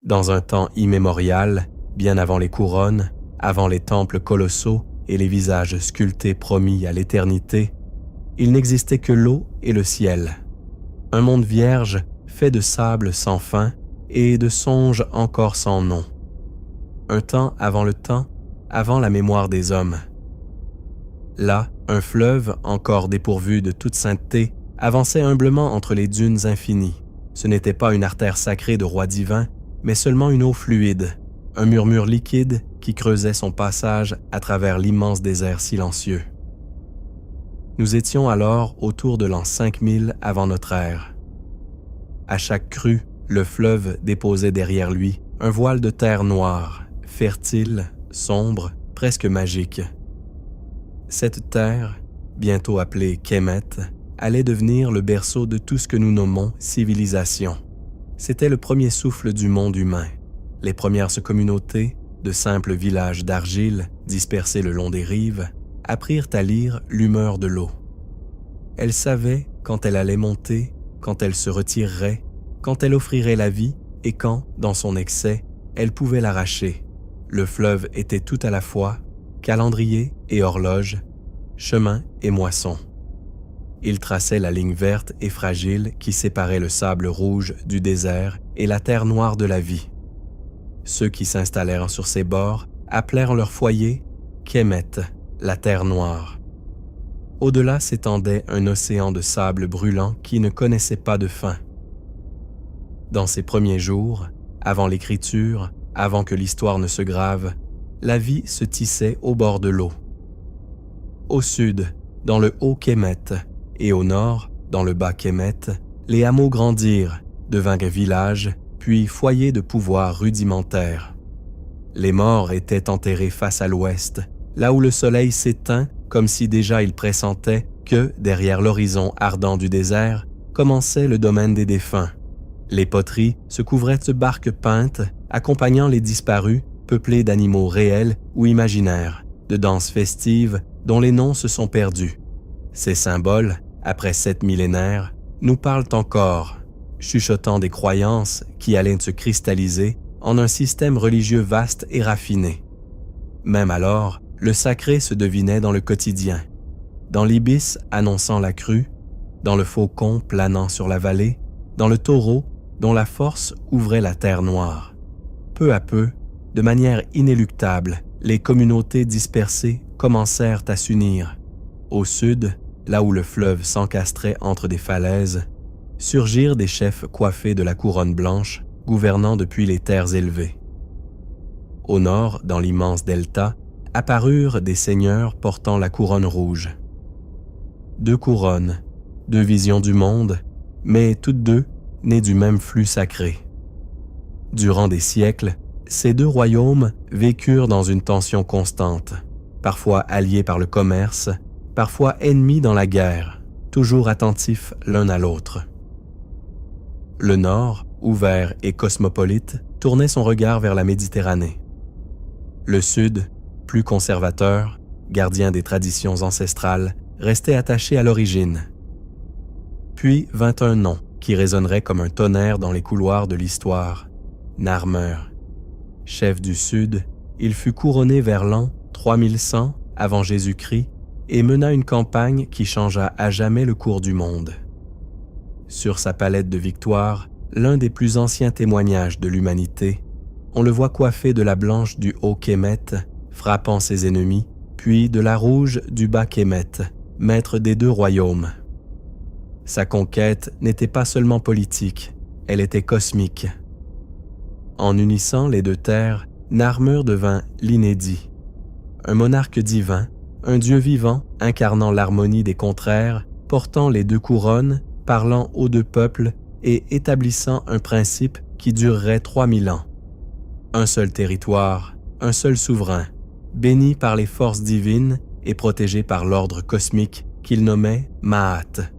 Dans un temps immémorial, bien avant les couronnes, avant les temples colossaux et les visages sculptés promis à l'éternité, il n'existait que l'eau et le ciel. Un monde vierge fait de sable sans fin et de songes encore sans nom. Un temps, avant la mémoire des hommes. Là, un fleuve, encore dépourvu de toute sainteté, avançait humblement entre les dunes infinies. Ce n'était pas une artère sacrée de roi divin, mais seulement une eau fluide, un murmure liquide qui creusait son passage à travers l'immense désert silencieux. Nous étions alors autour de l'an 5000 avant notre ère. À chaque crue, le fleuve déposait derrière lui un voile de terre noire, fertile, sombre, presque magique. Cette terre, bientôt appelée Kemet, allait devenir le berceau de tout ce que nous nommons civilisation. C'était le premier souffle du monde humain. Les premières communautés, de simples villages d'argile dispersés le long des rives, apprirent à lire l'humeur de l'eau. Elles savaient quand elle allait monter, quand elle se retirerait, quand elle offrirait la vie et quand, dans son excès, elle pouvait l'arracher. Le fleuve était tout à la fois calendrier et horloge, chemin et moisson. Il traçait la ligne verte et fragile qui séparait le sable rouge du désert et la terre noire de la vie. Ceux qui s'installèrent sur ses bords appelèrent leur foyer Kemet, la terre noire. Au-delà s'étendait un océan de sable brûlant qui ne connaissait pas de fin. Dans ces premiers jours, avant l'écriture, avant que l'histoire ne se grave, la vie se tissait au bord de l'eau. Au sud, dans le haut Kemet, et au nord, dans le bas Kemet, les hameaux grandirent, devinrent villages, puis foyers de pouvoir rudimentaires. Les morts étaient enterrés face à l'ouest, là où le soleil s'éteint, comme si déjà il pressentait que, derrière l'horizon ardent du désert, commençait le domaine des défunts. Les poteries se couvraient de barques peintes, accompagnant les disparus, peuplées d'animaux réels ou imaginaires, de danses festives dont les noms se sont perdus. Ces symboles, après 7 millénaires, nous parlent encore, chuchotant des croyances qui allaient se cristalliser en un système religieux vaste et raffiné. Même alors, le sacré se devinait dans le quotidien, dans l'ibis annonçant la crue, dans le faucon planant sur la vallée, dans le taureau dont la force ouvrait la terre noire. Peu à peu, de manière inéluctable, les communautés dispersées commencèrent à s'unir. Au sud, là où le fleuve s'encastrait entre des falaises, surgirent des chefs coiffés de la couronne blanche, gouvernant depuis les terres élevées. Au nord, dans l'immense delta, apparurent des seigneurs portant la couronne rouge. 2 couronnes, 2 visions du monde, mais toutes deux nées du même flux sacré. Durant des siècles, ces 2 royaumes vécurent dans une tension constante, parfois alliés par le commerce, parfois ennemis dans la guerre, toujours attentifs l'un à l'autre. Le nord, ouvert et cosmopolite, tournait son regard vers la Méditerranée. Le sud, plus conservateur, gardien des traditions ancestrales, restait attaché à l'origine. Puis vint un nom qui résonnerait comme un tonnerre dans les couloirs de l'histoire, Narmer. Chef du Sud, il fut couronné vers l'an 3100 avant Jésus-Christ et mena une campagne qui changea à jamais le cours du monde. Sur sa palette de victoires, l'un des plus anciens témoignages de l'humanité, on le voit coiffé de la blanche du haut Kemet, frappant ses ennemis, puis de la rouge du bas Kemet, maître des 2 royaumes. Sa conquête n'était pas seulement politique, elle était cosmique. En unissant les 2 terres, Narmer devint l'inédit. Un monarque divin, un dieu vivant incarnant l'harmonie des contraires, portant les 2 couronnes, parlant aux 2 peuples et établissant un principe qui durerait 3000 ans. Un seul territoire, un seul souverain, béni par les forces divines et protégé par l'ordre cosmique qu'il nommait Ma'at.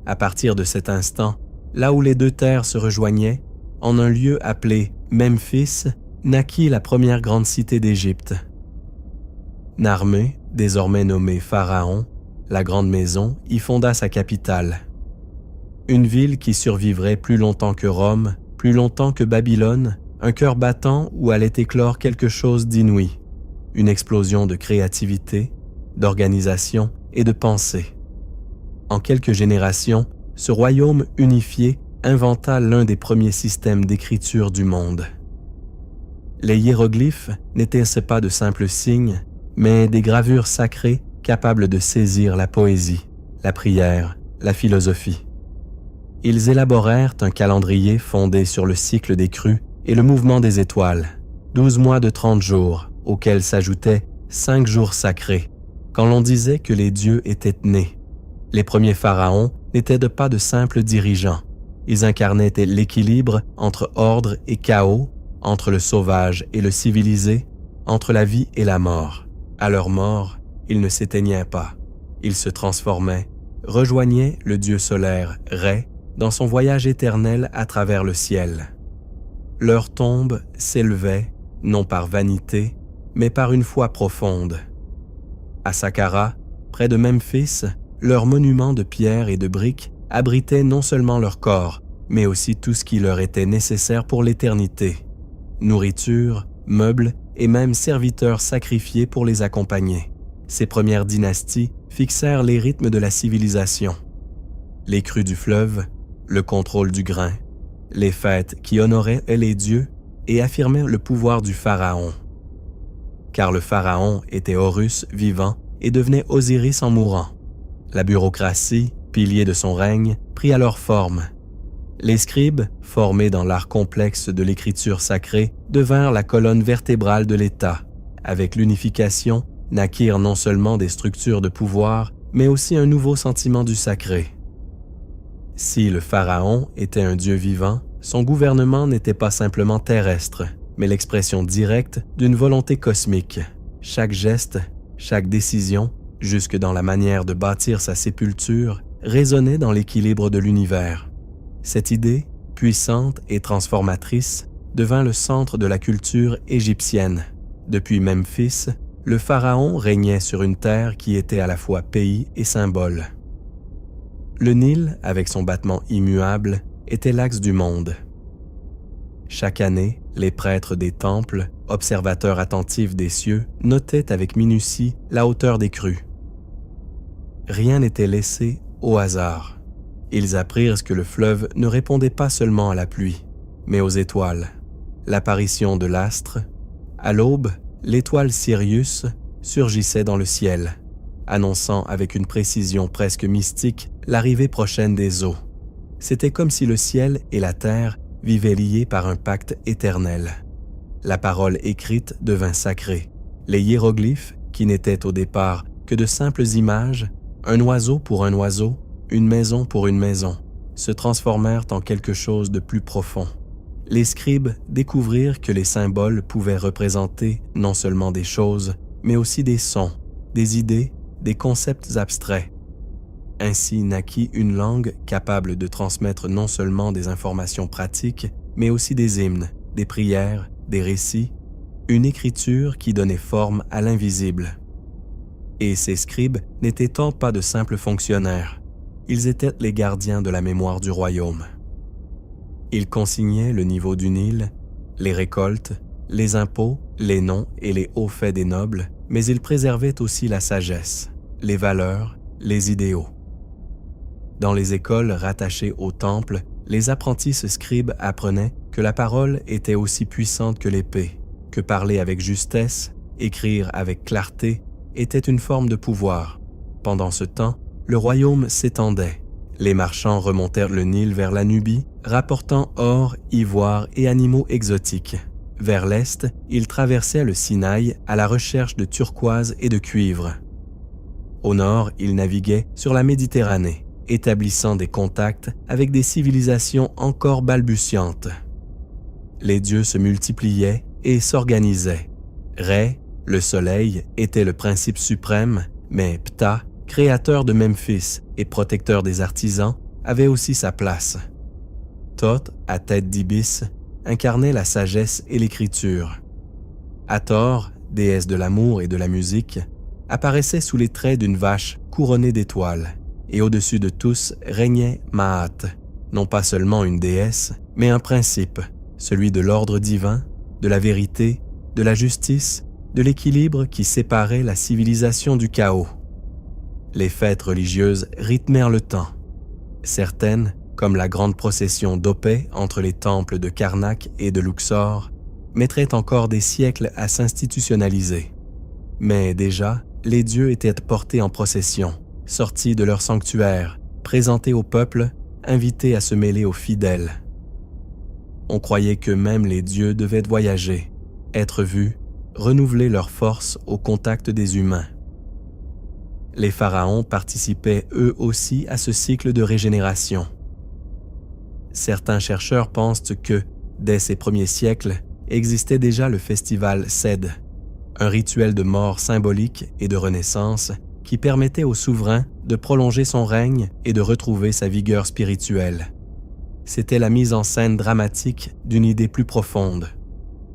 À partir de cet instant, là où les 2 terres se rejoignaient, en un lieu appelé Memphis, naquit la première grande cité d'Égypte. Narmé, désormais nommé Pharaon, la grande maison, y fonda sa capitale. Une ville qui survivrait plus longtemps que Rome, plus longtemps que Babylone, un cœur battant où allait éclore quelque chose d'inouï, une explosion de créativité, d'organisation et de pensée. En quelques générations, ce royaume unifié inventa l'un des premiers systèmes d'écriture du monde. Les hiéroglyphes n'étaient pas de simples signes, mais des gravures sacrées capables de saisir la poésie, la prière, la philosophie. Ils élaborèrent un calendrier fondé sur le cycle des crues et le mouvement des étoiles, 12 mois de 30 jours, auxquels s'ajoutaient 5 jours sacrés, quand l'on disait que les dieux étaient nés. Les premiers pharaons n'étaient pas de simples dirigeants. Ils incarnaient l'équilibre entre ordre et chaos, entre le sauvage et le civilisé, entre la vie et la mort. À leur mort, ils ne s'éteignaient pas. Ils se transformaient, rejoignaient le dieu solaire Ré dans son voyage éternel à travers le ciel. Leur tombe s'élevait, non par vanité, mais par une foi profonde. À Saqqara, près de Memphis, leur monument de pierre et de briques abritait non seulement leur corps, mais aussi tout ce qui leur était nécessaire pour l'éternité. Nourriture, meubles et même serviteurs sacrifiés pour les accompagner. Ces premières dynasties fixèrent les rythmes de la civilisation. Les crues du fleuve, le contrôle du grain, les fêtes qui honoraient les dieux et affirmaient le pouvoir du pharaon. Car le pharaon était Horus vivant et devenait Osiris en mourant. La bureaucratie, pilier de son règne, prit alors forme. Les scribes, formés dans l'art complexe de l'écriture sacrée, devinrent la colonne vertébrale de l'État. Avec l'unification, naquirent non seulement des structures de pouvoir, mais aussi un nouveau sentiment du sacré. Si le pharaon était un dieu vivant, son gouvernement n'était pas simplement terrestre, mais l'expression directe d'une volonté cosmique. Chaque geste, chaque décision, jusque dans la manière de bâtir sa sépulture, résonnait dans l'équilibre de l'univers. Cette idée, puissante et transformatrice, devint le centre de la culture égyptienne. Depuis Memphis, le pharaon régnait sur une terre qui était à la fois pays et symbole. Le Nil, avec son battement immuable, était l'axe du monde. Chaque année, les prêtres des temples, observateurs attentifs des cieux, notaient avec minutie la hauteur des crues. Rien n'était laissé au hasard. Ils apprirent que le fleuve ne répondait pas seulement à la pluie, mais aux étoiles. L'apparition de l'astre. À l'aube, l'étoile Sirius surgissait dans le ciel, annonçant avec une précision presque mystique l'arrivée prochaine des eaux. C'était comme si le ciel et la terre vivaient liés par un pacte éternel. La parole écrite devint sacrée. Les hiéroglyphes, qui n'étaient au départ que de simples images, un oiseau pour un oiseau, une maison pour une maison, se transformèrent en quelque chose de plus profond. Les scribes découvrirent que les symboles pouvaient représenter non seulement des choses, mais aussi des sons, des idées, des concepts abstraits. Ainsi naquit une langue capable de transmettre non seulement des informations pratiques, mais aussi des hymnes, des prières, des récits, une écriture qui donnait forme à l'invisible. Et ces scribes n'étaient tant pas de simples fonctionnaires, ils étaient les gardiens de la mémoire du royaume. Ils consignaient le niveau du Nil, les récoltes, les impôts, les noms et les hauts faits des nobles, mais ils préservaient aussi la sagesse, les valeurs, les idéaux. Dans les écoles rattachées au temple, les apprentis scribes apprenaient que la parole était aussi puissante que l'épée, que parler avec justesse, écrire avec clarté, était une forme de pouvoir. Pendant ce temps, le royaume s'étendait. Les marchands remontèrent le Nil vers la Nubie, rapportant or, ivoire et animaux exotiques. Vers l'est, ils traversaient le Sinaï à la recherche de turquoise et de cuivre. Au nord, ils naviguaient sur la Méditerranée, établissant des contacts avec des civilisations encore balbutiantes. Les dieux se multipliaient et s'organisaient. Ré, le soleil, était le principe suprême, mais Ptah, créateur de Memphis et protecteur des artisans, avait aussi sa place. Thoth, à tête d'ibis, incarnait la sagesse et l'écriture. Hathor, déesse de l'amour et de la musique, apparaissait sous les traits d'une vache couronnée d'étoiles, et au-dessus de tous régnait Maat, non pas seulement une déesse, mais un principe, celui de l'ordre divin, de la vérité, de la justice, de l'équilibre qui séparait la civilisation du chaos. Les fêtes religieuses rythmèrent le temps. Certaines, comme la grande procession d'Opet entre les temples de Karnak et de Luxor, mettraient encore des siècles à s'institutionnaliser. Mais déjà, les dieux étaient portés en procession, sortis de leur sanctuaire, présentés au peuple, invités à se mêler aux fidèles. On croyait que même les dieux devaient voyager, être vus, renouveler leur force au contact des humains. Les pharaons participaient eux aussi à ce cycle de régénération. Certains chercheurs pensent que, dès ces premiers siècles, existait déjà le festival Sed, un rituel de mort symbolique et de renaissance qui permettait au souverain de prolonger son règne et de retrouver sa vigueur spirituelle. C'était la mise en scène dramatique d'une idée plus profonde.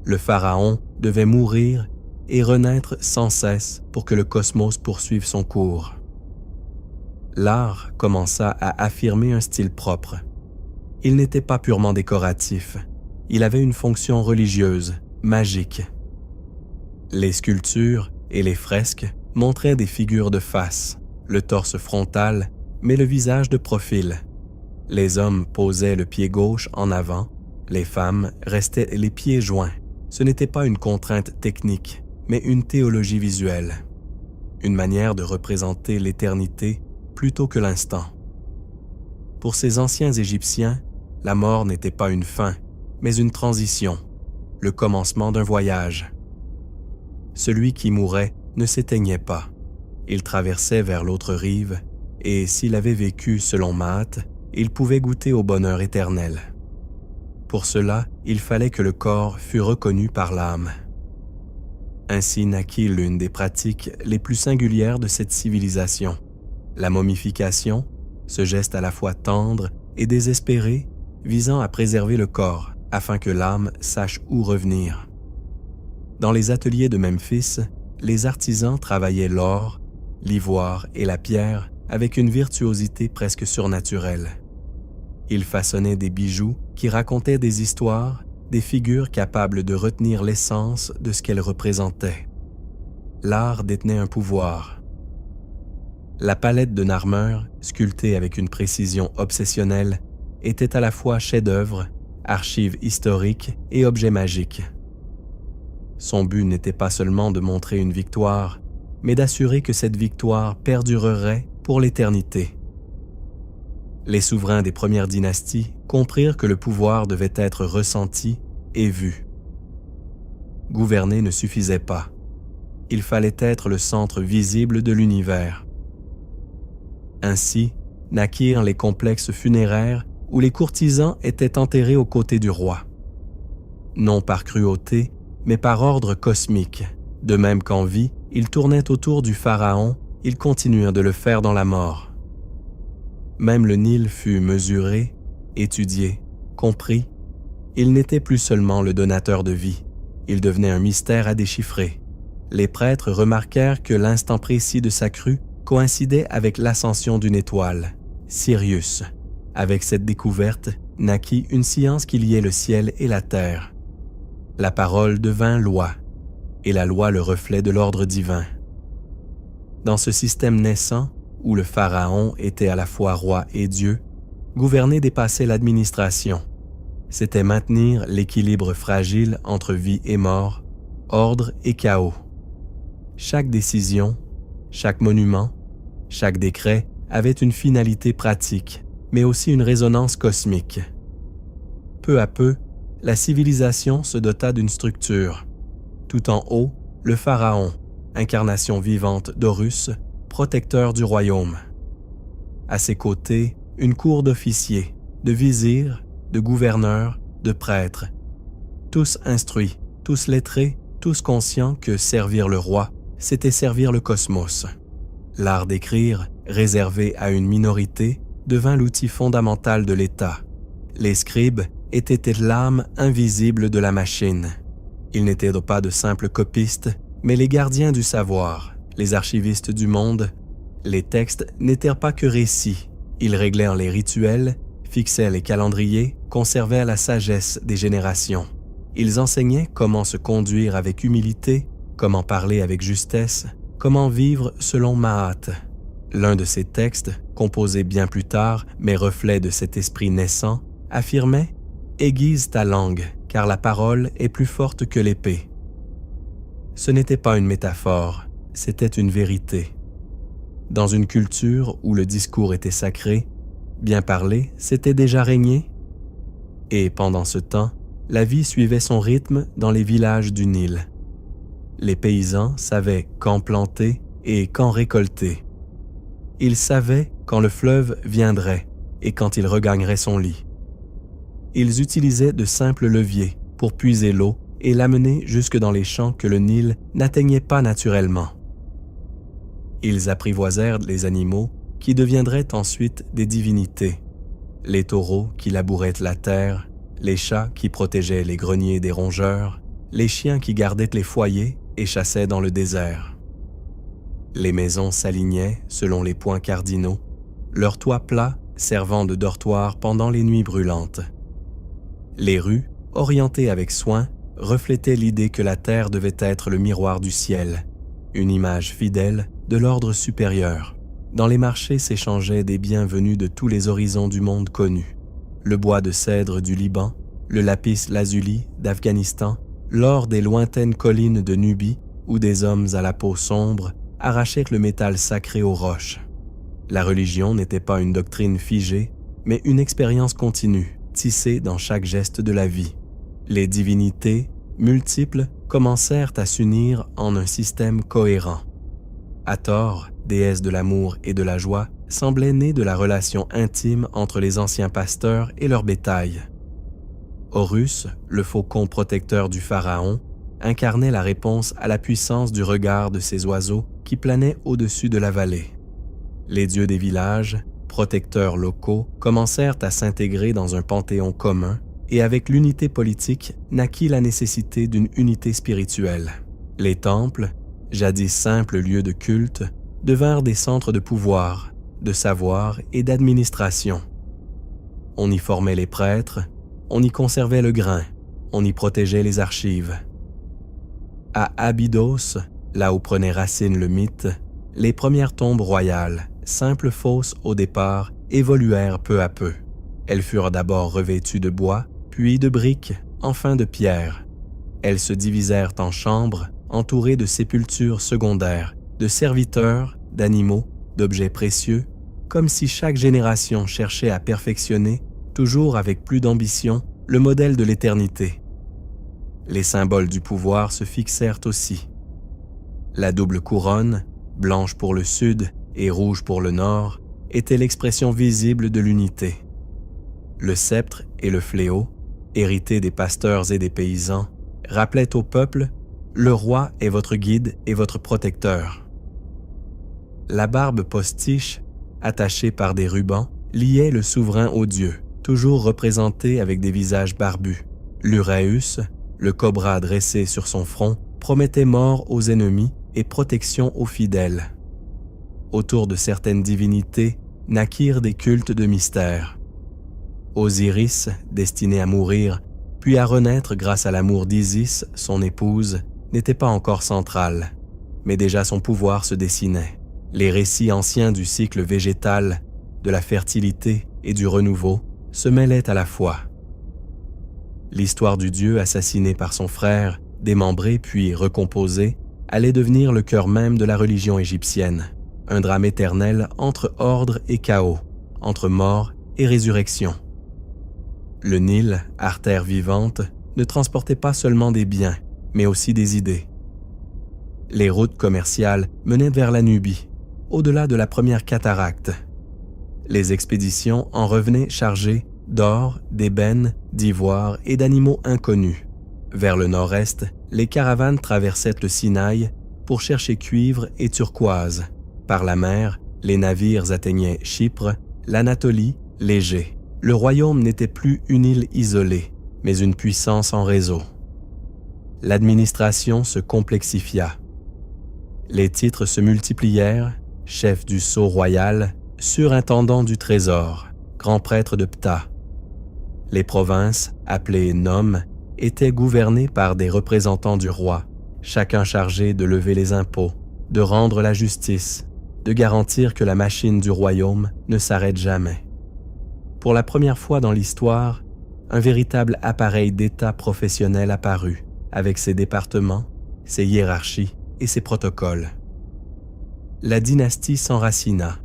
Le pharaon devait mourir et renaître sans cesse pour que le cosmos poursuive son cours. L'art commença à affirmer un style propre. Il n'était pas purement décoratif, il avait une fonction religieuse, magique. Les sculptures et les fresques montraient des figures de face, le torse frontal, mais le visage de profil. Les hommes posaient le pied gauche en avant, les femmes restaient les pieds joints. Ce n'était pas une contrainte technique, mais une théologie visuelle, une manière de représenter l'éternité plutôt que l'instant. Pour ces anciens Égyptiens, la mort n'était pas une fin, mais une transition, le commencement d'un voyage. Celui qui mourait ne s'éteignait pas. Il traversait vers l'autre rive, et s'il avait vécu selon Maat, il pouvait goûter au bonheur éternel. Pour cela, il fallait que le corps fût reconnu par l'âme. Ainsi naquit l'une des pratiques les plus singulières de cette civilisation, la momification, ce geste à la fois tendre et désespéré, visant à préserver le corps afin que l'âme sache où revenir. Dans les ateliers de Memphis, les artisans travaillaient l'or, l'ivoire et la pierre avec une virtuosité presque surnaturelle. Ils façonnaient des bijoux qui racontaient des histoires, des figures capables de retenir l'essence de ce qu'elles représentaient. L'art détenait un pouvoir. La palette de Narmer, sculptée avec une précision obsessionnelle, était à la fois chef-d'œuvre, archive historique et objet magique. Son but n'était pas seulement de montrer une victoire, mais d'assurer que cette victoire perdurerait pour l'éternité. Les souverains des premières dynasties comprirent que le pouvoir devait être ressenti et vu. Gouverner ne suffisait pas. Il fallait être le centre visible de l'univers. Ainsi naquirent les complexes funéraires où les courtisans étaient enterrés aux côtés du roi. Non par cruauté, mais par ordre cosmique. De même qu'en vie, ils tournaient autour du pharaon, ils continuèrent de le faire dans la mort. Même le Nil fut mesuré, étudié, compris. Il n'était plus seulement le donateur de vie, il devenait un mystère à déchiffrer. Les prêtres remarquèrent que l'instant précis de sa crue coïncidait avec l'ascension d'une étoile, Sirius. Avec cette découverte, naquit une science qui liait le ciel et la terre. La parole devint loi, et la loi le reflet de l'ordre divin. Dans ce système naissant, où le pharaon était à la fois roi et Dieu, gouverner dépassait l'administration. C'était maintenir l'équilibre fragile entre vie et mort, ordre et chaos. Chaque décision, chaque monument, chaque décret avait une finalité pratique, mais aussi une résonance cosmique. Peu à peu, la civilisation se dota d'une structure. Tout en haut, le pharaon, incarnation vivante d'Horus, protecteur du royaume. À ses côtés, une cour d'officiers, de vizirs, de gouverneurs, de prêtres. Tous instruits, tous lettrés, tous conscients que servir le roi, c'était servir le cosmos. L'art d'écrire, réservé à une minorité, devint l'outil fondamental de l'État. Les scribes étaient l'âme invisible de la machine. Ils n'étaient pas de simples copistes, mais les gardiens du savoir, les archivistes du monde. Les textes n'étaient pas que récits, ils réglèrent les rituels, fixaient les calendriers, conservaient la sagesse des générations. Ils enseignaient comment se conduire avec humilité, comment parler avec justesse, comment vivre selon Mahat. L'un de ces textes, composé bien plus tard, mais reflet de cet esprit naissant, affirmait « Aiguise ta langue, car la parole est plus forte que l'épée ». Ce n'était pas une métaphore, c'était une vérité. Dans une culture où le discours était sacré, bien parler s'était déjà régné. Et pendant ce temps, la vie suivait son rythme dans les villages du Nil. Les paysans savaient quand planter et quand récolter. Ils savaient quand le fleuve viendrait et quand il regagnerait son lit. Ils utilisaient de simples leviers pour puiser l'eau et l'amener jusque dans les champs que le Nil n'atteignait pas naturellement. Ils apprivoisèrent les animaux qui deviendraient ensuite des divinités, les taureaux qui labouraient la terre, les chats qui protégeaient les greniers des rongeurs, les chiens qui gardaient les foyers et chassaient dans le désert. Les maisons s'alignaient selon les points cardinaux, leurs toits plats servant de dortoir pendant les nuits brûlantes. Les rues, orientées avec soin, reflétaient l'idée que la terre devait être le miroir du ciel, une image fidèle de l'ordre supérieur. Dans les marchés s'échangeaient des biens venus de tous les horizons du monde connu. Le bois de cèdre du Liban, le lapis lazuli d'Afghanistan, l'or des lointaines collines de Nubie, où des hommes à la peau sombre arrachaient le métal sacré aux roches. La religion n'était pas une doctrine figée, mais une expérience continue, tissée dans chaque geste de la vie. Les divinités, multiples, commencèrent à s'unir en un système cohérent. Hathor, déesse de l'amour et de la joie, semblait née de la relation intime entre les anciens pasteurs et leur bétail. Horus, le faucon protecteur du pharaon, incarnait la réponse à la puissance du regard de ces oiseaux qui planaient au-dessus de la vallée. Les dieux des villages, protecteurs locaux, commencèrent à s'intégrer dans un panthéon commun et avec l'unité politique naquit la nécessité d'une unité spirituelle. Les temples, jadis simples lieux de culte, devinrent des centres de pouvoir, de savoir et d'administration. On y formait les prêtres, on y conservait le grain, on y protégeait les archives. À Abydos, là où prenait racine le mythe, les premières tombes royales, simples fosses au départ, évoluèrent peu à peu. Elles furent d'abord revêtues de bois, puis de briques, enfin de pierre. Elles se divisèrent en chambres, entourées de sépultures secondaires, de serviteurs, d'animaux, d'objets précieux, comme si chaque génération cherchait à perfectionner, toujours avec plus d'ambition, le modèle de l'éternité. Les symboles du pouvoir se fixèrent aussi. La double couronne, blanche pour le sud et rouge pour le nord, était l'expression visible de l'unité. Le sceptre et le fléau, hérités des pasteurs et des paysans, rappelaient au peuple « Le roi est votre guide et votre protecteur ». La barbe postiche, attachée par des rubans, liait le souverain aux dieux, toujours représenté avec des visages barbus. L'Uræus, le cobra dressé sur son front, promettait mort aux ennemis et protection aux fidèles. Autour de certaines divinités naquirent des cultes de mystère. Osiris, destiné à mourir, puis à renaître grâce à l'amour d'Isis, son épouse, n'était pas encore central, mais déjà son pouvoir se dessinait. Les récits anciens du cycle végétal, de la fertilité et du renouveau se mêlaient à la fois. L'histoire du dieu assassiné par son frère, démembré puis recomposé, allait devenir le cœur même de la religion égyptienne, un drame éternel entre ordre et chaos, entre mort et résurrection. Le Nil, artère vivante, ne transportait pas seulement des biens, mais aussi des idées. Les routes commerciales menaient vers la Nubie, au-delà de la première cataracte. Les expéditions en revenaient chargées d'or, d'ébène, d'ivoire et d'animaux inconnus. Vers le nord-est, les caravanes traversaient le Sinaï pour chercher cuivre et turquoise. Par la mer, les navires atteignaient Chypre, l'Anatolie, l'Égée. Le royaume n'était plus une île isolée, mais une puissance en réseau. L'administration se complexifia. Les titres se multiplièrent, chef du sceau royal, surintendant du trésor, grand prêtre de Ptah. Les provinces, appelées nomes, étaient gouvernées par des représentants du roi, chacun chargé de lever les impôts, de rendre la justice, de garantir que la machine du royaume ne s'arrête jamais. Pour la première fois dans l'histoire, un véritable appareil d'État professionnel apparut, avec ses départements, ses hiérarchies et ses protocoles. La dynastie s'enracina,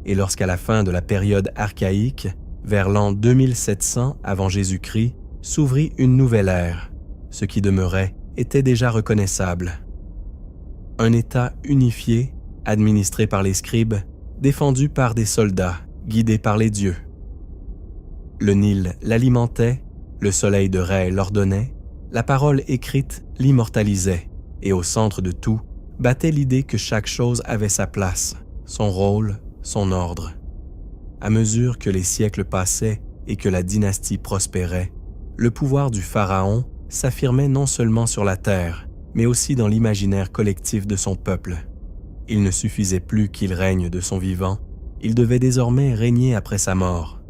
et lorsqu'à la fin de la période archaïque, vers l'an 2700 avant Jésus-Christ, s'ouvrit une nouvelle ère. Ce qui demeurait était déjà reconnaissable. Un État unifié, administré par les scribes, défendu par des soldats, guidés par les dieux. Le Nil l'alimentait, le soleil de Ré l'ordonnait, la parole écrite l'immortalisait, et au centre de tout battait l'idée que chaque chose avait sa place, son rôle, son ordre. À mesure que les siècles passaient et que la dynastie prospérait, le pouvoir du pharaon s'affirmait non seulement sur la terre, mais aussi dans l'imaginaire collectif de son peuple. Il ne suffisait plus qu'il règne de son vivant, il devait désormais régner après sa mort.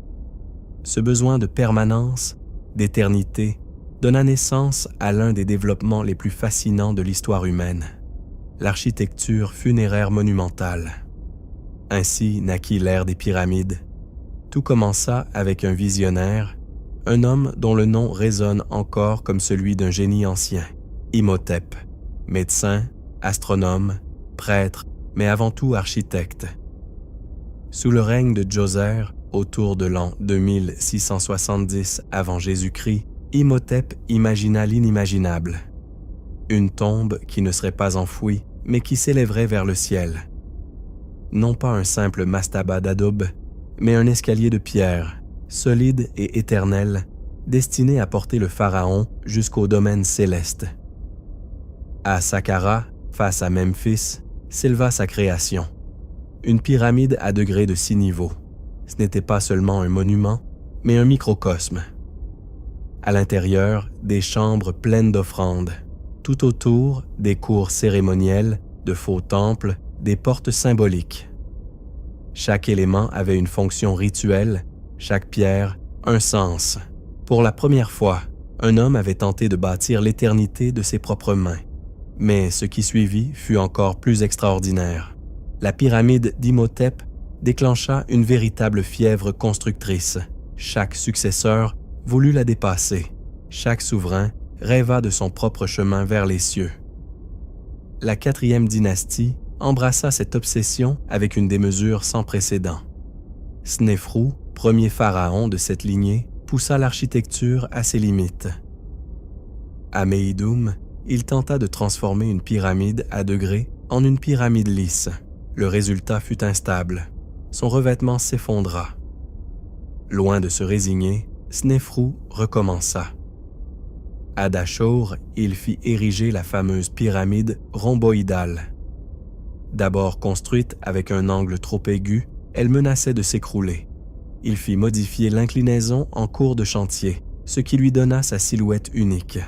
Ce besoin de permanence, d'éternité, donna naissance à l'un des développements les plus fascinants de l'histoire humaine, l'architecture funéraire monumentale. Ainsi naquit l'ère des pyramides. Tout commença avec un visionnaire, un homme dont le nom résonne encore comme celui d'un génie ancien, Imhotep, médecin, astronome, prêtre, mais avant tout architecte. Sous le règne de Djoser, autour de l'an 2670 avant Jésus-Christ, Imhotep imagina l'inimaginable. Une tombe qui ne serait pas enfouie, mais qui s'élèverait vers le ciel. Non pas un simple mastaba d'adobe, mais un escalier de pierre, solide et éternel, destiné à porter le pharaon jusqu'au domaine céleste. À Saqqara, face à Memphis, s'éleva sa création. Une pyramide à degrés de 6 niveaux. Ce n'était pas seulement un monument, mais un microcosme. À l'intérieur, des chambres pleines d'offrandes. Tout autour, des cours cérémonielles, de faux temples, des portes symboliques. Chaque élément avait une fonction rituelle, chaque pierre, un sens. Pour la première fois, un homme avait tenté de bâtir l'éternité de ses propres mains. Mais ce qui suivit fut encore plus extraordinaire. La pyramide d'Imhotep déclencha une véritable fièvre constructrice. Chaque successeur voulut la dépasser. Chaque souverain rêva de son propre chemin vers les cieux. La 4e dynastie embrassa cette obsession avec une démesure sans précédent. Snéfrou, premier pharaon de cette lignée, poussa l'architecture à ses limites. À Méidoum, il tenta de transformer une pyramide à degrés en une pyramide lisse. Le résultat fut instable. Son revêtement s'effondra. Loin de se résigner, Snéfrou recommença. À Dashur, il fit ériger la fameuse pyramide rhomboïdale. D'abord construite avec un angle trop aigu, elle menaçait de s'écrouler. Il fit modifier l'inclinaison en cours de chantier, ce qui lui donna sa silhouette unique.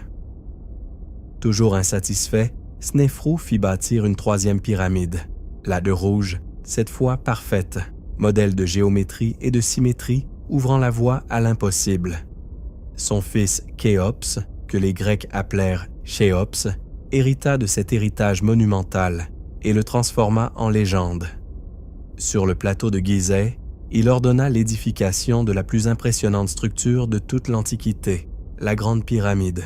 Toujours insatisfait, Snéfrou fit bâtir une 3e pyramide, la de rouge, cette fois parfaite, modèle de géométrie et de symétrie ouvrant la voie à l'impossible. Son fils Khéops, que les Grecs appelèrent Chéops, hérita de cet héritage monumental et le transforma en légende. Sur le plateau de Gizeh, il ordonna l'édification de la plus impressionnante structure de toute l'Antiquité, la Grande Pyramide.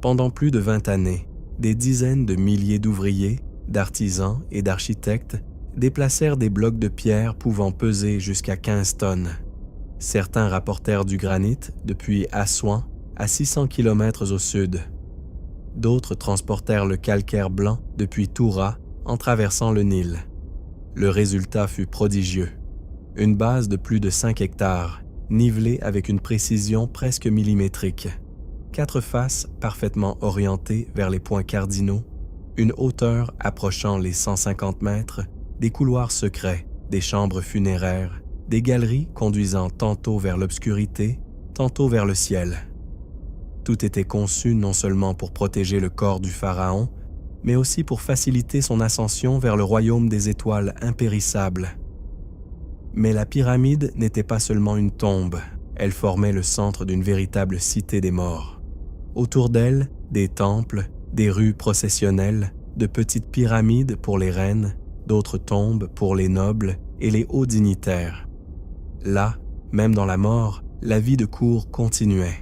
Pendant plus de 20 années, des dizaines de milliers d'ouvriers, d'artisans et d'architectes déplacèrent des blocs de pierre pouvant peser jusqu'à 15 tonnes. Certains rapportèrent du granit depuis Assouan, à 600 km au sud. D'autres transportèrent le calcaire blanc depuis Toura en traversant le Nil. Le résultat fut prodigieux. Une base de plus de 5 hectares, nivelée avec une précision presque millimétrique. 4 faces parfaitement orientées vers les points cardinaux, une hauteur approchant les 150 mètres, des couloirs secrets, des chambres funéraires, des galeries conduisant tantôt vers l'obscurité, tantôt vers le ciel. Tout était conçu non seulement pour protéger le corps du pharaon, mais aussi pour faciliter son ascension vers le royaume des étoiles impérissables. Mais la pyramide n'était pas seulement une tombe, elle formait le centre d'une véritable cité des morts. Autour d'elle, des temples, des rues processionnelles, de petites pyramides pour les reines, d'autres tombes pour les nobles et les hauts dignitaires. Là, même dans la mort, la vie de cour continuait.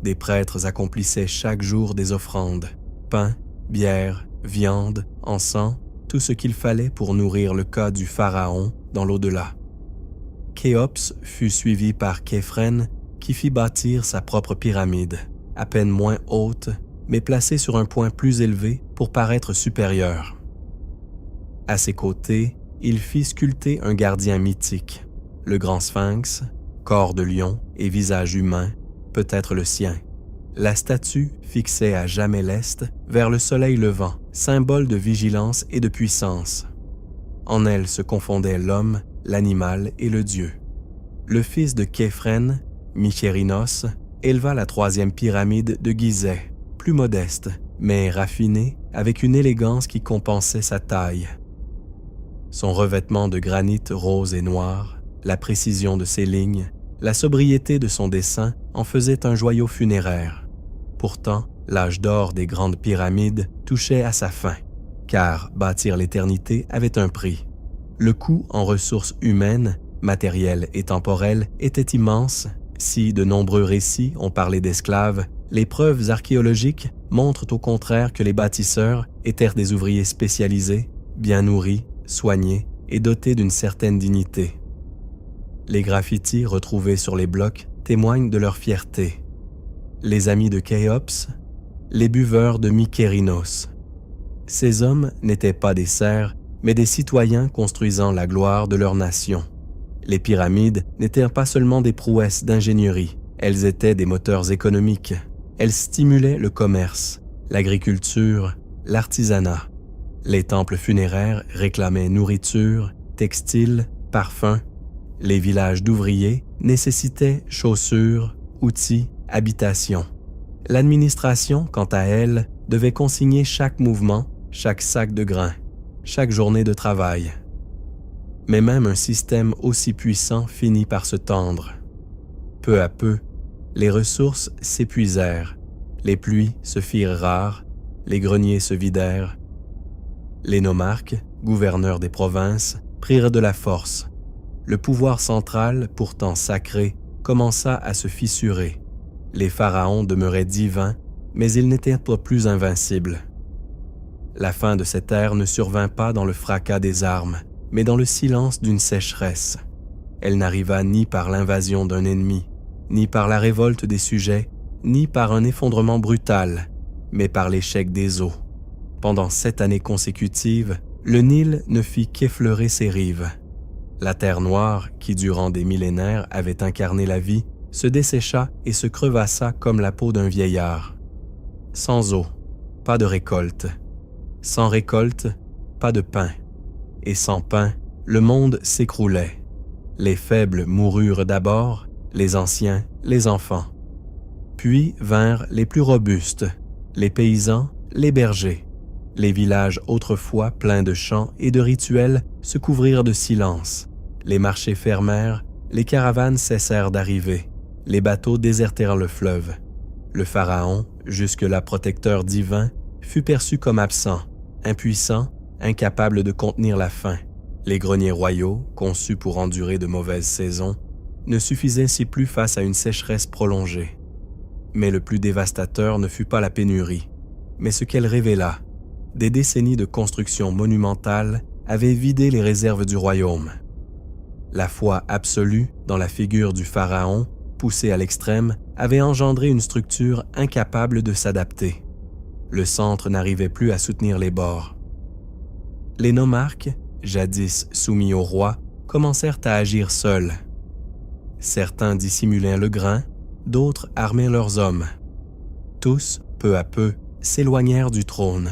Des prêtres accomplissaient chaque jour des offrandes, pain, bière, viande, encens, tout ce qu'il fallait pour nourrir le cas du pharaon dans l'au-delà. Khéops fut suivi par Khéphren qui fit bâtir sa propre pyramide, à peine moins haute, mais placée sur un point plus élevé pour paraître supérieure. À ses côtés, il fit sculpter un gardien mythique, le grand sphinx, corps de lion et visage humain, peut-être le sien. La statue fixait à jamais l'est vers le soleil levant, symbole de vigilance et de puissance. En elle se confondaient l'homme, l'animal et le dieu. Le fils de Khéphren, Mykérinos, éleva la troisième pyramide de Gizeh, plus modeste, mais raffinée, avec une élégance qui compensait sa taille. Son revêtement de granit rose et noir, la précision de ses lignes, la sobriété de son dessin en faisaient un joyau funéraire. Pourtant, l'âge d'or des grandes pyramides touchait à sa fin, car bâtir l'éternité avait un prix. Le coût en ressources humaines, matérielles et temporelles était immense. Si de nombreux récits ont parlé d'esclaves, les preuves archéologiques montrent au contraire que les bâtisseurs étaient des ouvriers spécialisés, bien nourris, soignés et dotés d'une certaine dignité. Les graffitis retrouvés sur les blocs témoignent de leur fierté. Les amis de Khéops, les buveurs de Mykérinos. Ces hommes n'étaient pas des serfs, mais des citoyens construisant la gloire de leur nation. Les pyramides n'étaient pas seulement des prouesses d'ingénierie, elles étaient des moteurs économiques. Elles stimulaient le commerce, l'agriculture, l'artisanat. Les temples funéraires réclamaient nourriture, textiles, parfums. Les villages d'ouvriers nécessitaient chaussures, outils, habitations. L'administration, quant à elle, devait consigner chaque mouvement, chaque sac de grains, chaque journée de travail. Mais même un système aussi puissant finit par se tendre. Peu à peu, les ressources s'épuisèrent, les pluies se firent rares, les greniers se vidèrent. Les nomarques, gouverneurs des provinces, prirent de la force. Le pouvoir central, pourtant sacré, commença à se fissurer. Les pharaons demeuraient divins, mais ils n'étaient pas plus invincibles. La fin de cette ère ne survint pas dans le fracas des armes, mais dans le silence d'une sécheresse. Elle n'arriva ni par l'invasion d'un ennemi, ni par la révolte des sujets, ni par un effondrement brutal, mais par l'échec des eaux. Pendant 7 années consécutives, le Nil ne fit qu'effleurer ses rives. La terre noire, qui durant des millénaires avait incarné la vie, se dessécha et se crevassa comme la peau d'un vieillard. Sans eau, pas de récolte. Sans récolte, pas de pain. Et sans pain, le monde s'écroulait. Les faibles moururent d'abord, les anciens, les enfants. Puis vinrent les plus robustes, les paysans, les bergers. Les villages autrefois pleins de chants et de rituels se couvrirent de silence. Les marchés fermèrent, les caravanes cessèrent d'arriver, les bateaux désertèrent le fleuve. Le pharaon, jusque-là protecteur divin, fut perçu comme absent, impuissant, incapable de contenir la faim. Les greniers royaux, conçus pour endurer de mauvaises saisons, ne suffisaient si plus face à une sécheresse prolongée. Mais le plus dévastateur ne fut pas la pénurie, mais ce qu'elle révéla. Des décennies de construction monumentale avaient vidé les réserves du royaume. La foi absolue dans la figure du pharaon, poussée à l'extrême, avait engendré une structure incapable de s'adapter. Le centre n'arrivait plus à soutenir les bords. Les nomarques, jadis soumis au roi, commencèrent à agir seuls. Certains dissimulaient le grain, d'autres armaient leurs hommes. Tous, peu à peu, s'éloignèrent du trône.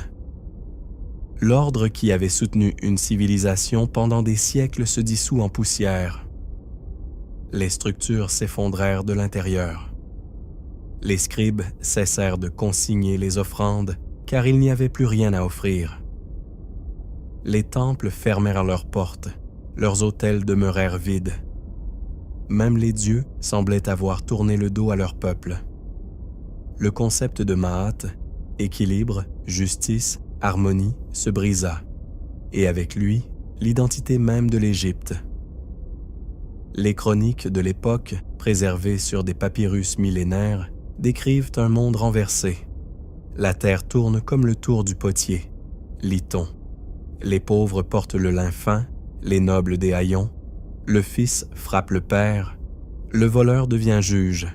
L'ordre qui avait soutenu une civilisation pendant des siècles se dissout en poussière. Les structures s'effondrèrent de l'intérieur. Les scribes cessèrent de consigner les offrandes, car il n'y avait plus rien à offrir. Les temples fermèrent leurs portes, leurs autels demeurèrent vides. Même les dieux semblaient avoir tourné le dos à leur peuple. Le concept de Ma'at, équilibre, justice, harmonie, se brisa, et avec lui, l'identité même de l'Égypte. Les chroniques de l'époque, préservées sur des papyrus millénaires, décrivent un monde renversé. La terre tourne comme le tour du potier, lit-on. Les pauvres portent le lin fin, les nobles des haillons, le fils frappe le père, le voleur devient juge.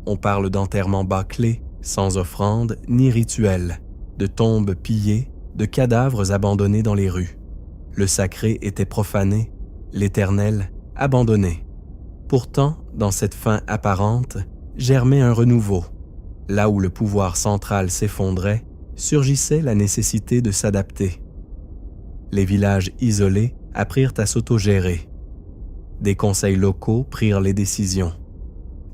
On parle d'enterrements bâclés, sans offrande ni rituel, de tombes pillées, de cadavres abandonnés dans les rues. Le sacré était profané, l'éternel abandonné. Pourtant, dans cette fin apparente, germait un renouveau. Là où le pouvoir central s'effondrait, surgissait la nécessité de s'adapter. Les villages isolés apprirent à s'autogérer. Des conseils locaux prirent les décisions.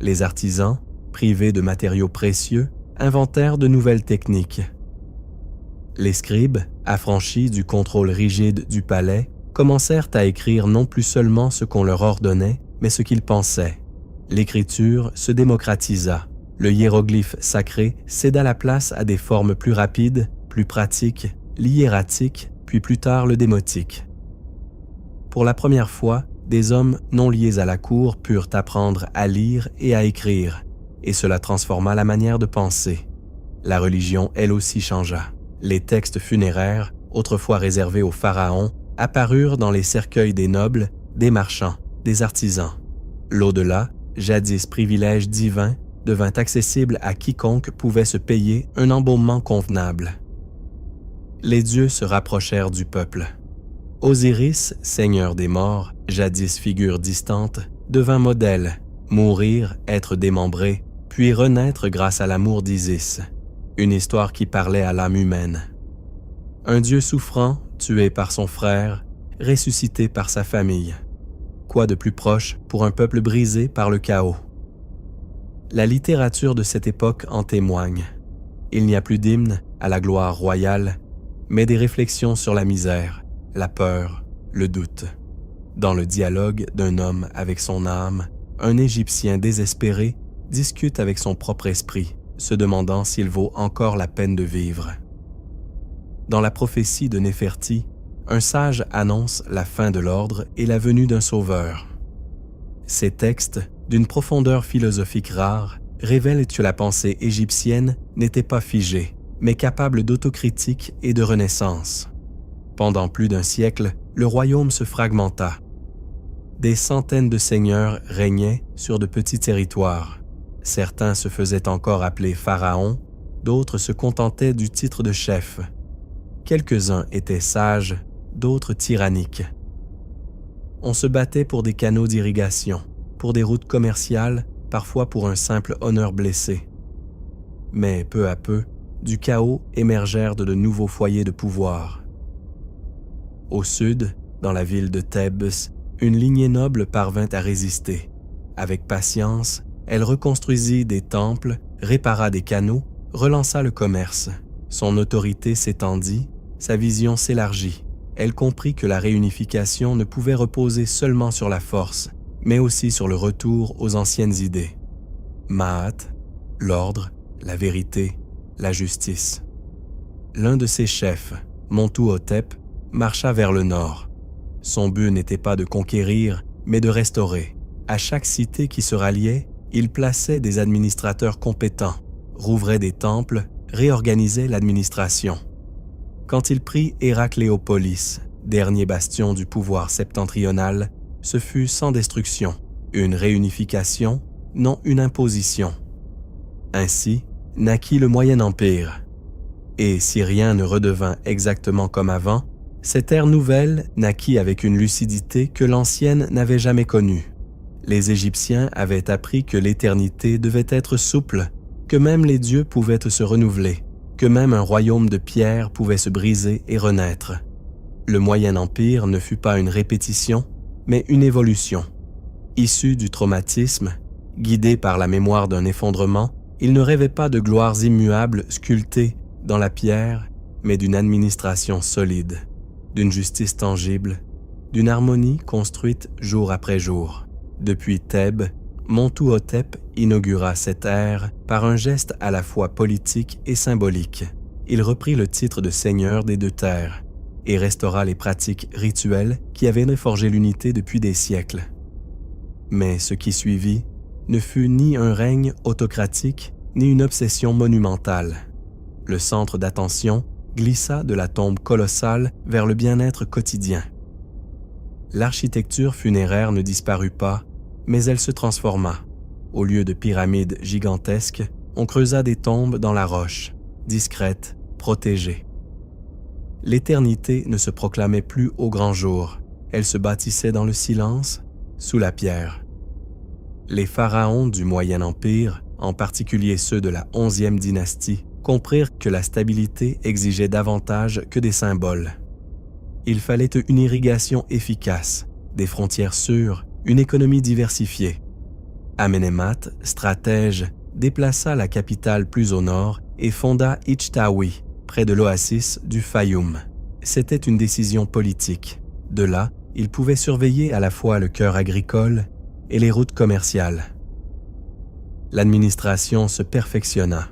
Les artisans, privés de matériaux précieux, inventèrent de nouvelles techniques. Les scribes, affranchis du contrôle rigide du palais, commencèrent à écrire non plus seulement ce qu'on leur ordonnait, mais ce qu'ils pensaient. L'écriture se démocratisa. Le hiéroglyphe sacré céda la place à des formes plus rapides, plus pratiques, l'hiératique, puis plus tard le démotique. Pour la première fois, des hommes non liés à la cour purent apprendre à lire et à écrire, et cela transforma la manière de penser. La religion, elle aussi, changea. Les textes funéraires, autrefois réservés aux pharaons, apparurent dans les cercueils des nobles, des marchands, des artisans. L'au-delà, jadis privilège divin, devint accessible à quiconque pouvait se payer un embaumement convenable. Les dieux se rapprochèrent du peuple. Osiris, seigneur des morts, jadis figure distante, devint modèle, mourir, être démembré, puis renaître grâce à l'amour d'Isis, une histoire qui parlait à l'âme humaine. Un dieu souffrant, tué par son frère, ressuscité par sa famille. Quoi de plus proche pour un peuple brisé par le chaos? La littérature de cette époque en témoigne. Il n'y a plus d'hymne à la gloire royale, mais des réflexions sur la misère, la peur, le doute. Dans le dialogue d'un homme avec son âme, un Égyptien désespéré discute avec son propre esprit, se demandant s'il vaut encore la peine de vivre. Dans la prophétie de Néferti, un sage annonce la fin de l'ordre et la venue d'un sauveur. Ces textes, d'une profondeur philosophique rare, révèlent que la pensée égyptienne n'était pas figée, mais capable d'autocritique et de renaissance. Pendant plus d'un siècle, le royaume se fragmenta. Des centaines de seigneurs régnaient sur de petits territoires. Certains se faisaient encore appeler pharaons, d'autres se contentaient du titre de chef. Quelques-uns étaient sages, d'autres tyranniques. On se battait pour des canaux d'irrigation, pour des routes commerciales, parfois pour un simple honneur blessé. Mais peu à peu, du chaos émergèrent de nouveaux foyers de pouvoir. Au sud, dans la ville de Thèbes, une lignée noble parvint à résister. Avec patience, elle reconstruisit des temples, répara des canaux, relança le commerce. Son autorité s'étendit, sa vision s'élargit. Elle comprit que la réunification ne pouvait reposer seulement sur la force, mais aussi sur le retour aux anciennes idées. Ma'at, l'ordre, la vérité, la justice. L'un de ses chefs, Montuhotep, marcha vers le nord. Son but n'était pas de conquérir, mais de restaurer. À chaque cité qui se ralliait, il plaçait des administrateurs compétents, rouvrait des temples, réorganisait l'administration. Quand il prit Héracléopolis, dernier bastion du pouvoir septentrional, ce fut sans destruction, une réunification, non une imposition. Ainsi naquit le Moyen Empire. Et si rien ne redevint exactement comme avant, cette ère nouvelle naquit avec une lucidité que l'ancienne n'avait jamais connue. Les Égyptiens avaient appris que l'éternité devait être souple, que même les dieux pouvaient se renouveler, que même un royaume de pierre pouvait se briser et renaître. Le Moyen Empire ne fut pas une répétition, mais une évolution. Issu du traumatisme, guidé par la mémoire d'un effondrement, il ne rêvait pas de gloires immuables sculptées dans la pierre, mais d'une administration solide, d'une justice tangible, d'une harmonie construite jour après jour. Depuis Thèbes, Montuhotep inaugura cette ère par un geste à la fois politique et symbolique. Il reprit le titre de seigneur des deux terres et restaura les pratiques rituelles qui avaient forgé l'unité depuis des siècles. Mais ce qui suivit ne fut ni un règne autocratique ni une obsession monumentale. Le centre d'attention glissa de la tombe colossale vers le bien-être quotidien. L'architecture funéraire ne disparut pas, mais elle se transforma. Au lieu de pyramides gigantesques, on creusa des tombes dans la roche, discrètes, protégées. L'éternité ne se proclamait plus au grand jour, elle se bâtissait dans le silence, sous la pierre. Les pharaons du Moyen Empire, en particulier ceux de la 11e dynastie, comprirent que la stabilité exigeait davantage que des symboles. Il fallait une irrigation efficace, des frontières sûres, une économie diversifiée. Amenemhat, stratège, déplaça la capitale plus au nord et fonda Ichtaoui, près de l'oasis du Fayoum. C'était une décision politique. De là, il pouvait surveiller à la fois le cœur agricole et les routes commerciales. L'administration se perfectionna.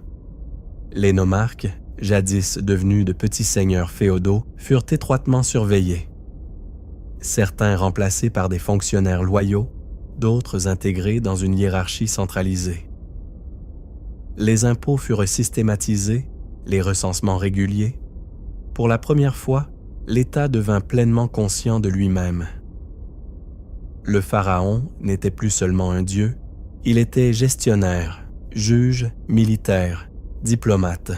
Les nomarques, jadis devenus de petits seigneurs féodaux, furent étroitement surveillés. Certains remplacés par des fonctionnaires loyaux, d'autres intégrés dans une hiérarchie centralisée. Les impôts furent systématisés, les recensements réguliers. Pour la première fois, l'État devint pleinement conscient de lui-même. Le pharaon n'était plus seulement un dieu, il était gestionnaire, juge, militaire, diplomate.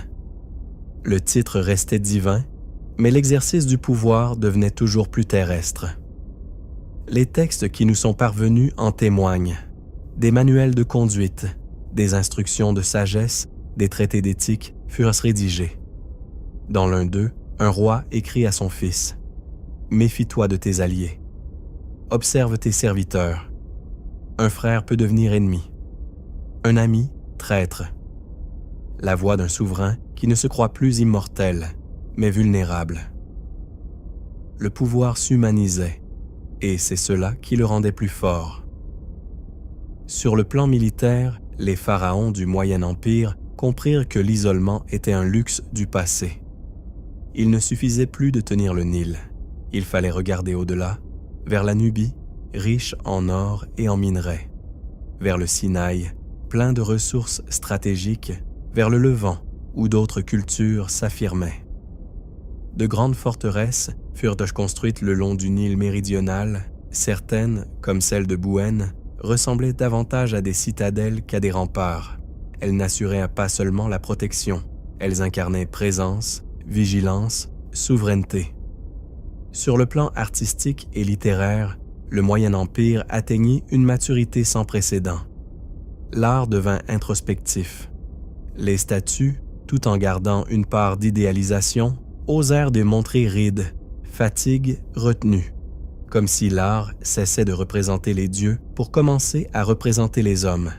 Le titre restait divin, mais l'exercice du pouvoir devenait toujours plus terrestre. Les textes qui nous sont parvenus en témoignent. Des manuels de conduite, des instructions de sagesse, des traités d'éthique furent rédigés. Dans l'un d'eux, un roi écrit à son fils « Méfie-toi de tes alliés. Observe tes serviteurs. Un frère peut devenir ennemi. Un ami, traître. » La voix d'un souverain qui ne se croit plus immortel, mais vulnérable. Le pouvoir s'humanisait, et c'est cela qui le rendait plus fort. Sur le plan militaire, les pharaons du Moyen Empire comprirent que l'isolement était un luxe du passé. Il ne suffisait plus de tenir le Nil. Il fallait regarder au-delà, vers la Nubie, riche en or et en minerais, vers le Sinaï, plein de ressources stratégiques, vers le Levant, où d'autres cultures s'affirmaient. De grandes forteresses furent construites le long du Nil méridional. Certaines, comme celle de Bouenne, ressemblaient davantage à des citadelles qu'à des remparts. Elles n'assuraient pas seulement la protection, elles incarnaient présence, vigilance, souveraineté. Sur le plan artistique et littéraire, le Moyen Empire atteignit une maturité sans précédent. L'art devint introspectif. Les statues, tout en gardant une part d'idéalisation, osèrent démontrer rides, fatigue, retenue, comme si l'art cessait de représenter les dieux pour commencer à représenter les hommes.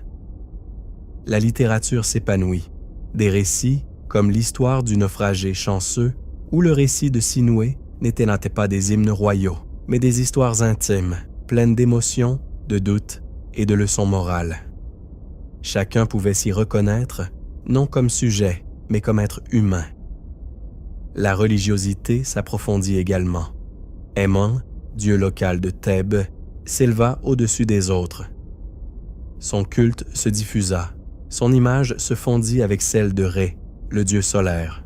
La littérature s'épanouit. Des récits, comme l'histoire du naufragé chanceux ou le récit de Sinoué, n'étaient pas des hymnes royaux, mais des histoires intimes, pleines d'émotions, de doutes et de leçons morales. Chacun pouvait s'y reconnaître, non comme sujet, mais comme être humain. La religiosité s'approfondit également. Ammon, dieu local de Thèbes, s'éleva au-dessus des autres. Son culte se diffusa, son image se fondit avec celle de Ré, le dieu solaire.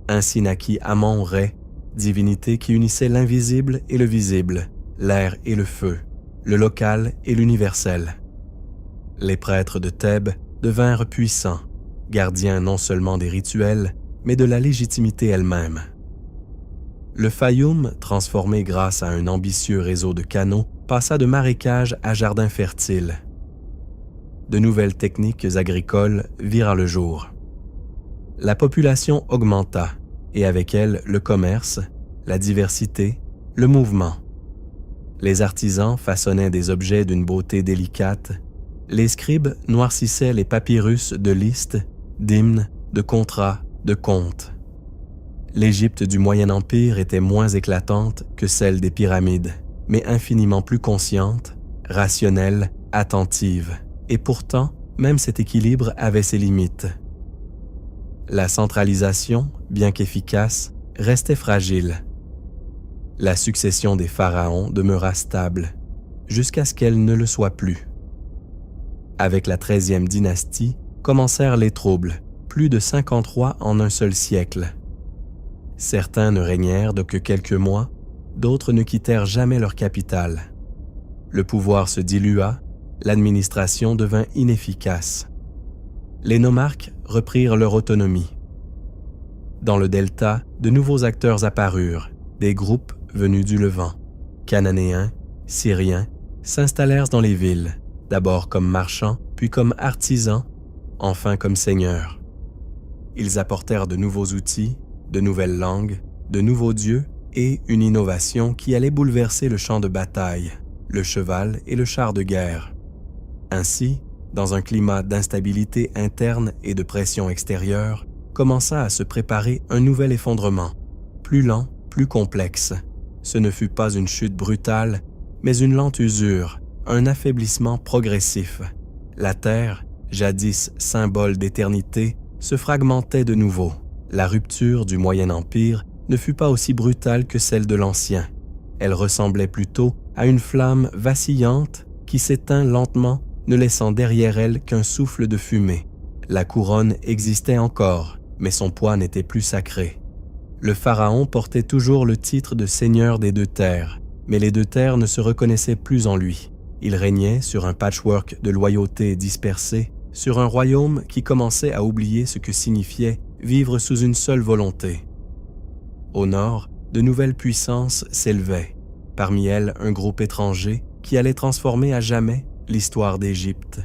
Ainsi naquit Amon-Ré, divinité qui unissait l'invisible et le visible, l'air et le feu, le local et l'universel. Les prêtres de Thèbes devinrent puissants, gardiens non seulement des rituels, mais de la légitimité elle-même. Le Fayoum, transformé grâce à un ambitieux réseau de canaux, passa de marécages à jardins fertiles. De nouvelles techniques agricoles virent le jour. La population augmenta, et avec elle le commerce, la diversité, le mouvement. Les artisans façonnaient des objets d'une beauté délicate, les scribes noircissaient les papyrus de listes, d'hymnes, de contrats, de contes. L'Égypte du Moyen Empire était moins éclatante que celle des pyramides, mais infiniment plus consciente, rationnelle, attentive. Et pourtant, même cet équilibre avait ses limites. La centralisation, bien qu'efficace, restait fragile. La succession des pharaons demeura stable, jusqu'à ce qu'elle ne le soit plus. Avec la 13e dynastie, commencèrent les troubles, plus de 50 rois en un seul siècle. Certains ne régnèrent que quelques mois, d'autres ne quittèrent jamais leur capitale. Le pouvoir se dilua, l'administration devint inefficace. Les nomarques reprirent leur autonomie. Dans le delta, de nouveaux acteurs apparurent, des groupes venus du Levant. Cananéens, Syriens, s'installèrent dans les villes, d'abord comme marchands, puis comme artisans, enfin comme seigneurs. Ils apportèrent de nouveaux outils, de nouvelles langues, de nouveaux dieux et une innovation qui allait bouleverser le champ de bataille, le cheval et le char de guerre. Ainsi, dans un climat d'instabilité interne et de pression extérieure, commença à se préparer un nouvel effondrement, plus lent, plus complexe. Ce ne fut pas une chute brutale, mais une lente usure, un affaiblissement progressif. La terre, jadis symbole d'éternité, se fragmentait de nouveau. La rupture du Moyen Empire ne fut pas aussi brutale que celle de l'Ancien. Elle ressemblait plutôt à une flamme vacillante qui s'éteint lentement, ne laissant derrière elle qu'un souffle de fumée. La couronne existait encore, mais son poids n'était plus sacré. Le pharaon portait toujours le titre de seigneur des deux terres, mais les deux terres ne se reconnaissaient plus en lui. Il régnait sur un patchwork de loyauté dispersée, sur un royaume qui commençait à oublier ce que signifiait vivre sous une seule volonté. Au nord, de nouvelles puissances s'élevaient, parmi elles un groupe étranger qui allait transformer à jamais l'histoire d'Égypte.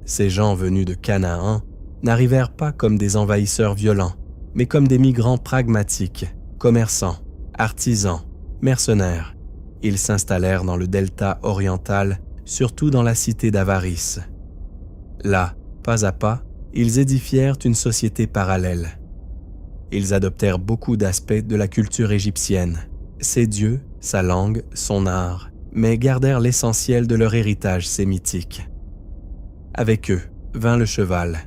Ces gens venus de Canaan n'arrivèrent pas comme des envahisseurs violents, mais comme des migrants pragmatiques, commerçants, artisans, mercenaires. Ils s'installèrent dans le delta oriental, surtout dans la cité d'Avaris. Là, pas à pas, ils édifièrent une société parallèle. Ils adoptèrent beaucoup d'aspects de la culture égyptienne, ses dieux, sa langue, son art, mais gardèrent l'essentiel de leur héritage sémitique. Avec eux vint le cheval,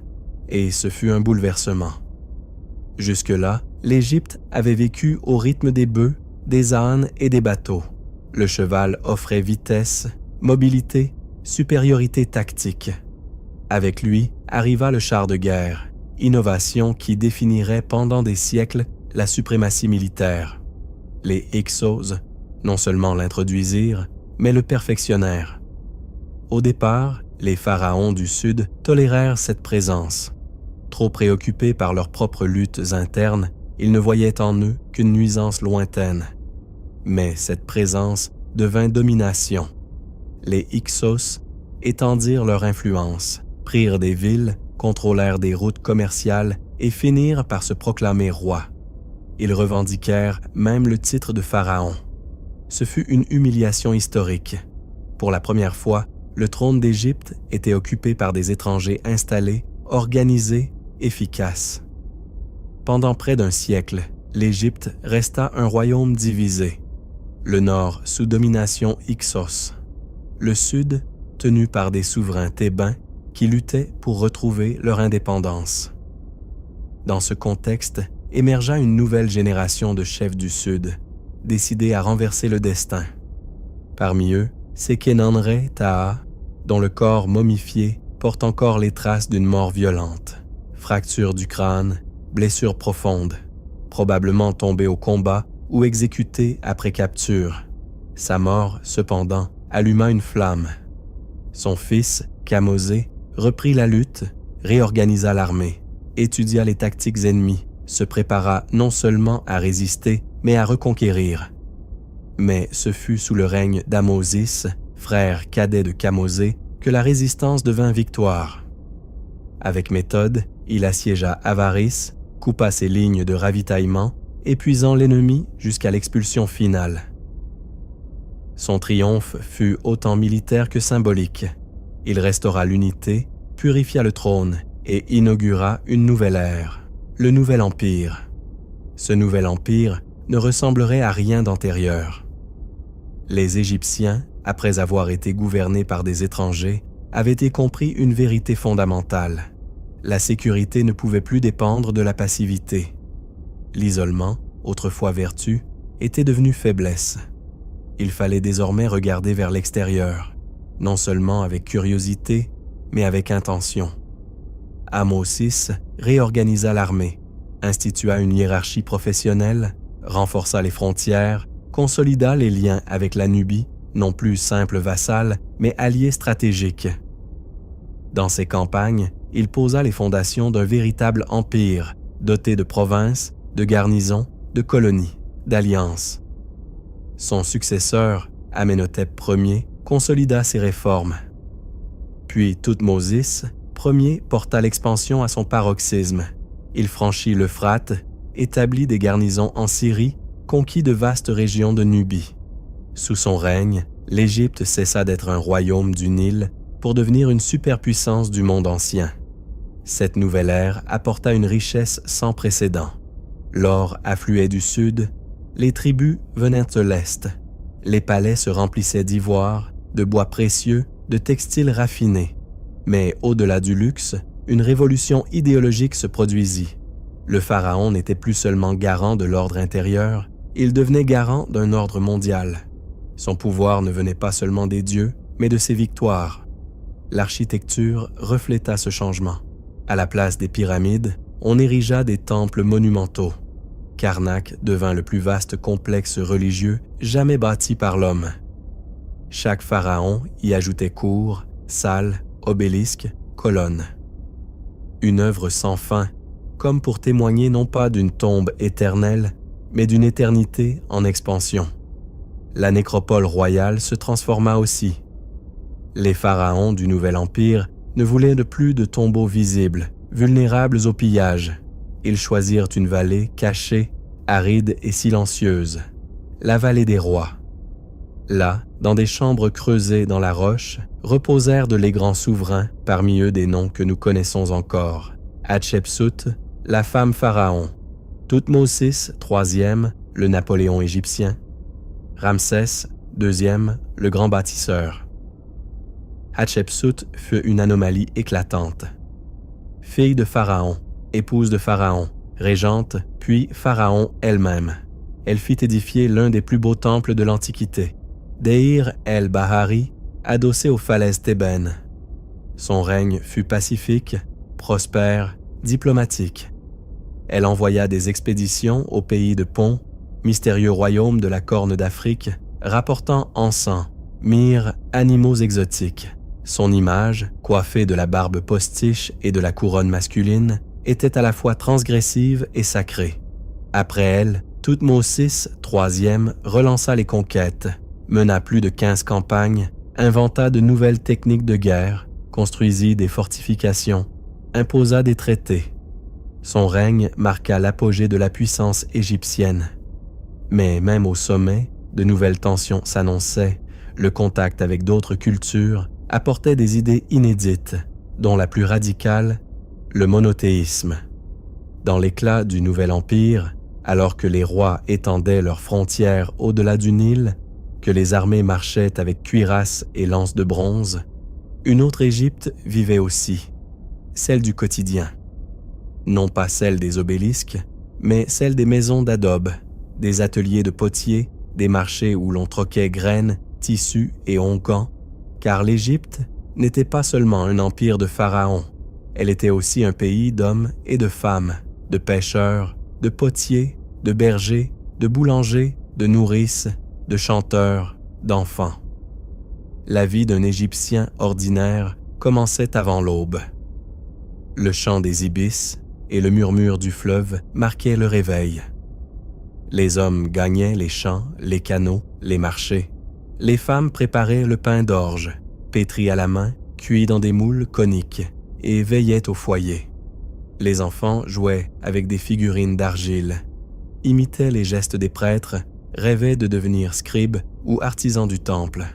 et ce fut un bouleversement. Jusque-là, l'Égypte avait vécu au rythme des bœufs, des ânes et des bateaux. Le cheval offrait vitesse, mobilité, supériorité tactique. Avec lui arriva le char de guerre, innovation qui définirait pendant des siècles la suprématie militaire. Les Hyksos non seulement l'introduisirent, mais le perfectionnèrent. Au départ, les pharaons du Sud tolérèrent cette présence. Trop préoccupés par leurs propres luttes internes, ils ne voyaient en eux qu'une nuisance lointaine. Mais cette présence devint domination. Les Hyksos étendirent leur influence, prirent des villes, contrôlèrent des routes commerciales et finirent par se proclamer rois. Ils revendiquèrent même le titre de pharaon. Ce fut une humiliation historique. Pour la première fois, le trône d'Égypte était occupé par des étrangers installés, organisés, efficaces. Pendant près d'un siècle, l'Égypte resta un royaume divisé. Le nord sous domination Hyksos, le sud tenu par des souverains thébains qui luttaient pour retrouver leur indépendance. Dans ce contexte, émergea une nouvelle génération de chefs du Sud, décidés à renverser le destin. Parmi eux, Sékénenré Taha, dont le corps momifié porte encore les traces d'une mort violente. Fracture du crâne, blessure profonde, probablement tombé au combat ou exécuté après capture. Sa mort, cependant, alluma une flamme. Son fils, Kamosé, reprit la lutte, réorganisa l'armée, étudia les tactiques ennemies, se prépara non seulement à résister, mais à reconquérir. Mais ce fut sous le règne d'Amosis, frère cadet de Kamosé, que la résistance devint victoire. Avec méthode, il assiégea Avaris, coupa ses lignes de ravitaillement, épuisant l'ennemi jusqu'à l'expulsion finale. Son triomphe fut autant militaire que symbolique. Il restaura l'unité, purifia le trône et inaugura une nouvelle ère, le Nouvel Empire. Ce nouvel empire ne ressemblerait à rien d'antérieur. Les Égyptiens, après avoir été gouvernés par des étrangers, avaient compris une vérité fondamentale. La sécurité ne pouvait plus dépendre de la passivité. L'isolement, autrefois vertu, était devenu faiblesse. Il fallait désormais regarder vers l'extérieur, non seulement avec curiosité, mais avec intention. Ahmosis réorganisa l'armée, institua une hiérarchie professionnelle, renforça les frontières, consolida les liens avec la Nubie, non plus simple vassal, mais allié stratégique. Dans ses campagnes, il posa les fondations d'un véritable empire, doté de provinces, de garnisons, de colonies, d'alliances. Son successeur, Amenhotep Ier, consolida ses réformes. Puis Thoutmôsis Ier porta l'expansion à son paroxysme. Il franchit l'Euphrate, établit des garnisons en Syrie, conquit de vastes régions de Nubie. Sous son règne, l'Égypte cessa d'être un royaume du Nil pour devenir une superpuissance du monde ancien. Cette nouvelle ère apporta une richesse sans précédent. L'or affluait du sud, les tribus venaient de l'est, les palais se remplissaient d'ivoire, de bois précieux, de textiles raffinés. Mais au-delà du luxe, une révolution idéologique se produisit. Le pharaon n'était plus seulement garant de l'ordre intérieur, il devenait garant d'un ordre mondial. Son pouvoir ne venait pas seulement des dieux, mais de ses victoires. L'architecture refléta ce changement. À la place des pyramides, on érigea des temples monumentaux. Karnak devint le plus vaste complexe religieux jamais bâti par l'homme. Chaque pharaon y ajoutait cours, salles, obélisques, colonnes. Une œuvre sans fin, comme pour témoigner non pas d'une tombe éternelle, mais d'une éternité en expansion. La nécropole royale se transforma aussi. Les pharaons du Nouvel Empire ne voulaient plus de tombeaux visibles, vulnérables au pillage. Ils choisirent une vallée cachée, aride et silencieuse, la vallée des rois. Là, dans des chambres creusées dans la roche, reposèrent de les grands souverains, parmi eux des noms que nous connaissons encore. Hatshepsut, la femme pharaon. Thoutmôsis III, le Napoléon égyptien. Ramsès II, le grand bâtisseur. Hatshepsut fut une anomalie éclatante. Fille de Pharaon, épouse de Pharaon, régente, puis Pharaon elle-même. Elle fit édifier l'un des plus beaux temples de l'Antiquité, Deir el-Bahari, adossé aux falaises thébaines. Son règne fut pacifique, prospère, diplomatique. Elle envoya des expéditions au pays de Pont, mystérieux royaume de la Corne d'Afrique, rapportant encens, myrrhe, animaux exotiques. Son image, coiffée de la barbe postiche et de la couronne masculine, était à la fois transgressive et sacrée. Après elle, Thoutmôsis III relança les conquêtes, mena plus de 15 campagnes, inventa de nouvelles techniques de guerre, construisit des fortifications, imposa des traités. Son règne marqua l'apogée de la puissance égyptienne. Mais même au sommet, de nouvelles tensions s'annonçaient, le contact avec d'autres cultures apportait des idées inédites, dont la plus radicale, le monothéisme. Dans l'éclat du Nouvel Empire, alors que les rois étendaient leurs frontières au-delà du Nil, que les armées marchaient avec cuirasses et lances de bronze, une autre Égypte vivait aussi, celle du quotidien. Non pas celle des obélisques, mais celle des maisons d'adobe, des ateliers de potiers, des marchés où l'on troquait graines, tissus et onguents, car l'Égypte n'était pas seulement un empire de pharaons, elle était aussi un pays d'hommes et de femmes, de pêcheurs, de potiers, de bergers, de boulangers, de nourrices, de chanteurs, d'enfants. La vie d'un Égyptien ordinaire commençait avant l'aube. Le chant des ibis et le murmure du fleuve marquaient le réveil. Les hommes gagnaient les champs, les canaux, les marchés. Les femmes préparaient le pain d'orge, pétri à la main, cuit dans des moules coniques, et veillaient au foyer. Les enfants jouaient avec des figurines d'argile, imitaient les gestes des prêtres, rêvaient de devenir scribes ou artisans du temple.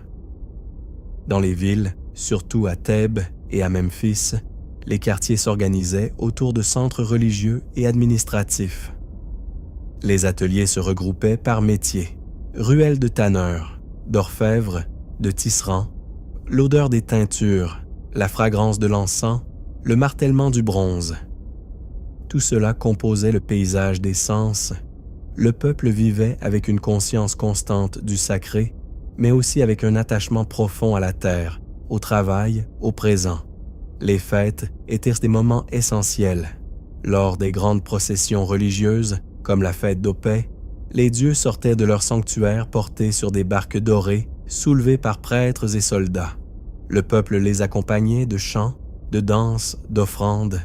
Dans les villes, surtout à Thèbes et à Memphis, les quartiers s'organisaient autour de centres religieux et administratifs. Les ateliers se regroupaient par métier. Ruelles de tanneurs, d'orfèvres, de tisserands, l'odeur des teintures, la fragrance de l'encens, le martèlement du bronze. Tout cela composait le paysage des sens. Le peuple vivait avec une conscience constante du sacré, mais aussi avec un attachement profond à la terre, au travail, au présent. Les fêtes étaient des moments essentiels. Lors des grandes processions religieuses, comme la fête d'Opet, les dieux sortaient de leur sanctuaire portés sur des barques dorées, soulevées par prêtres et soldats. Le peuple les accompagnait de chants, de danses, d'offrandes.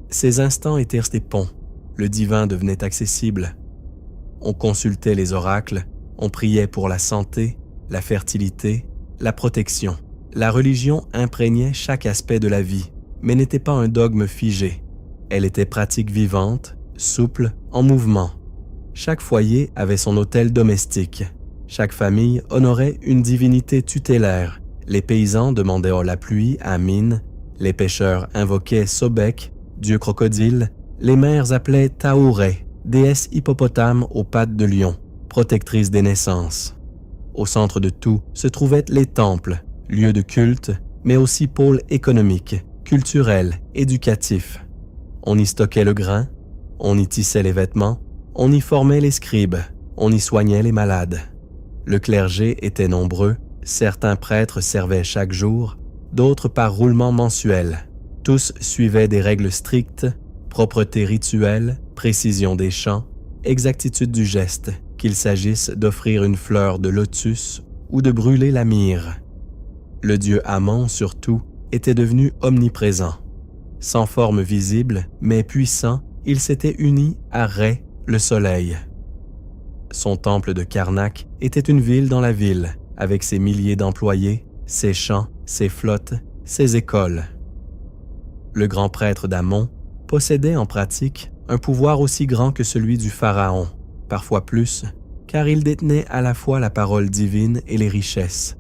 Ces instants étaient des ponts. Le divin devenait accessible. On consultait les oracles, on priait pour la santé, la fertilité, la protection. La religion imprégnait chaque aspect de la vie, mais n'était pas un dogme figé. Elle était pratique vivante, souple, en mouvement. Chaque foyer avait son autel domestique. Chaque famille honorait une divinité tutélaire. Les paysans demandaient la pluie à Mine, les pêcheurs invoquaient Sobek, dieu crocodile, les mères appelaient Taouré, déesse hippopotame aux pattes de lion, protectrice des naissances. Au centre de tout se trouvaient les temples, lieux de culte, mais aussi pôles économiques, culturels, éducatifs. On y stockait le grain, on y tissait les vêtements, on y formait les scribes, on y soignait les malades. Le clergé était nombreux, certains prêtres servaient chaque jour, d'autres par roulement mensuel. Tous suivaient des règles strictes, propreté rituelle, précision des chants, exactitude du geste, qu'il s'agisse d'offrir une fleur de lotus ou de brûler la myrrhe. Le dieu Amon, surtout, était devenu omniprésent. Sans forme visible, mais puissant, il s'était uni à Ré, le soleil. Son temple de Karnak était une ville dans la ville, avec ses milliers d'employés, ses champs, ses flottes, ses écoles. Le grand prêtre d'Amon possédait en pratique un pouvoir aussi grand que celui du pharaon, parfois plus, car il détenait à la fois la parole divine et les richesses.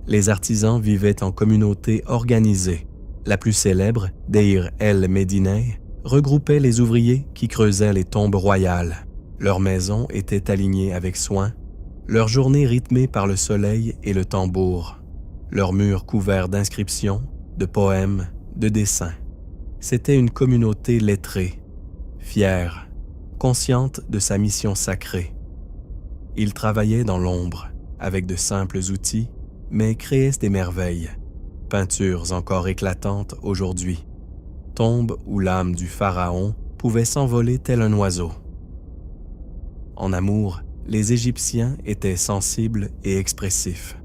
Les artisans vivaient en communautés organisées. La plus célèbre, Deir el-Médineh, regroupait les ouvriers qui creusaient les tombes royales. Leurs maisons étaient alignées avec soin, leurs journées rythmées par le soleil et le tambour, leurs murs couverts d'inscriptions, de poèmes, de dessins. C'était une communauté lettrée, fière, consciente de sa mission sacrée. Ils travaillaient dans l'ombre, avec de simples outils, mais créaient des merveilles, peintures encore éclatantes aujourd'hui, tombes où l'âme du pharaon pouvait s'envoler tel un oiseau. En amour, les Égyptiens étaient sensibles et expressifs.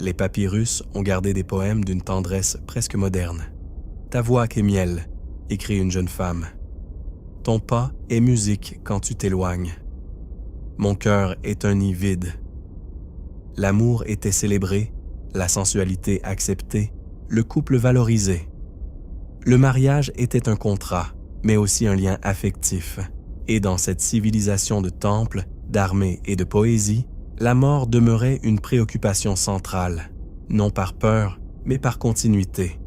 Les papyrus ont gardé des poèmes d'une tendresse presque moderne. « Ta voix est miel », écrit une jeune femme. « Ton pas est musique quand tu t'éloignes. Mon cœur est un nid vide. » L'amour était célébré, la sensualité acceptée, le couple valorisé. Le mariage était un contrat, mais aussi un lien affectif. Et dans cette civilisation de temples, d'armées et de poésie, la mort demeurait une préoccupation centrale, non par peur, mais par continuité.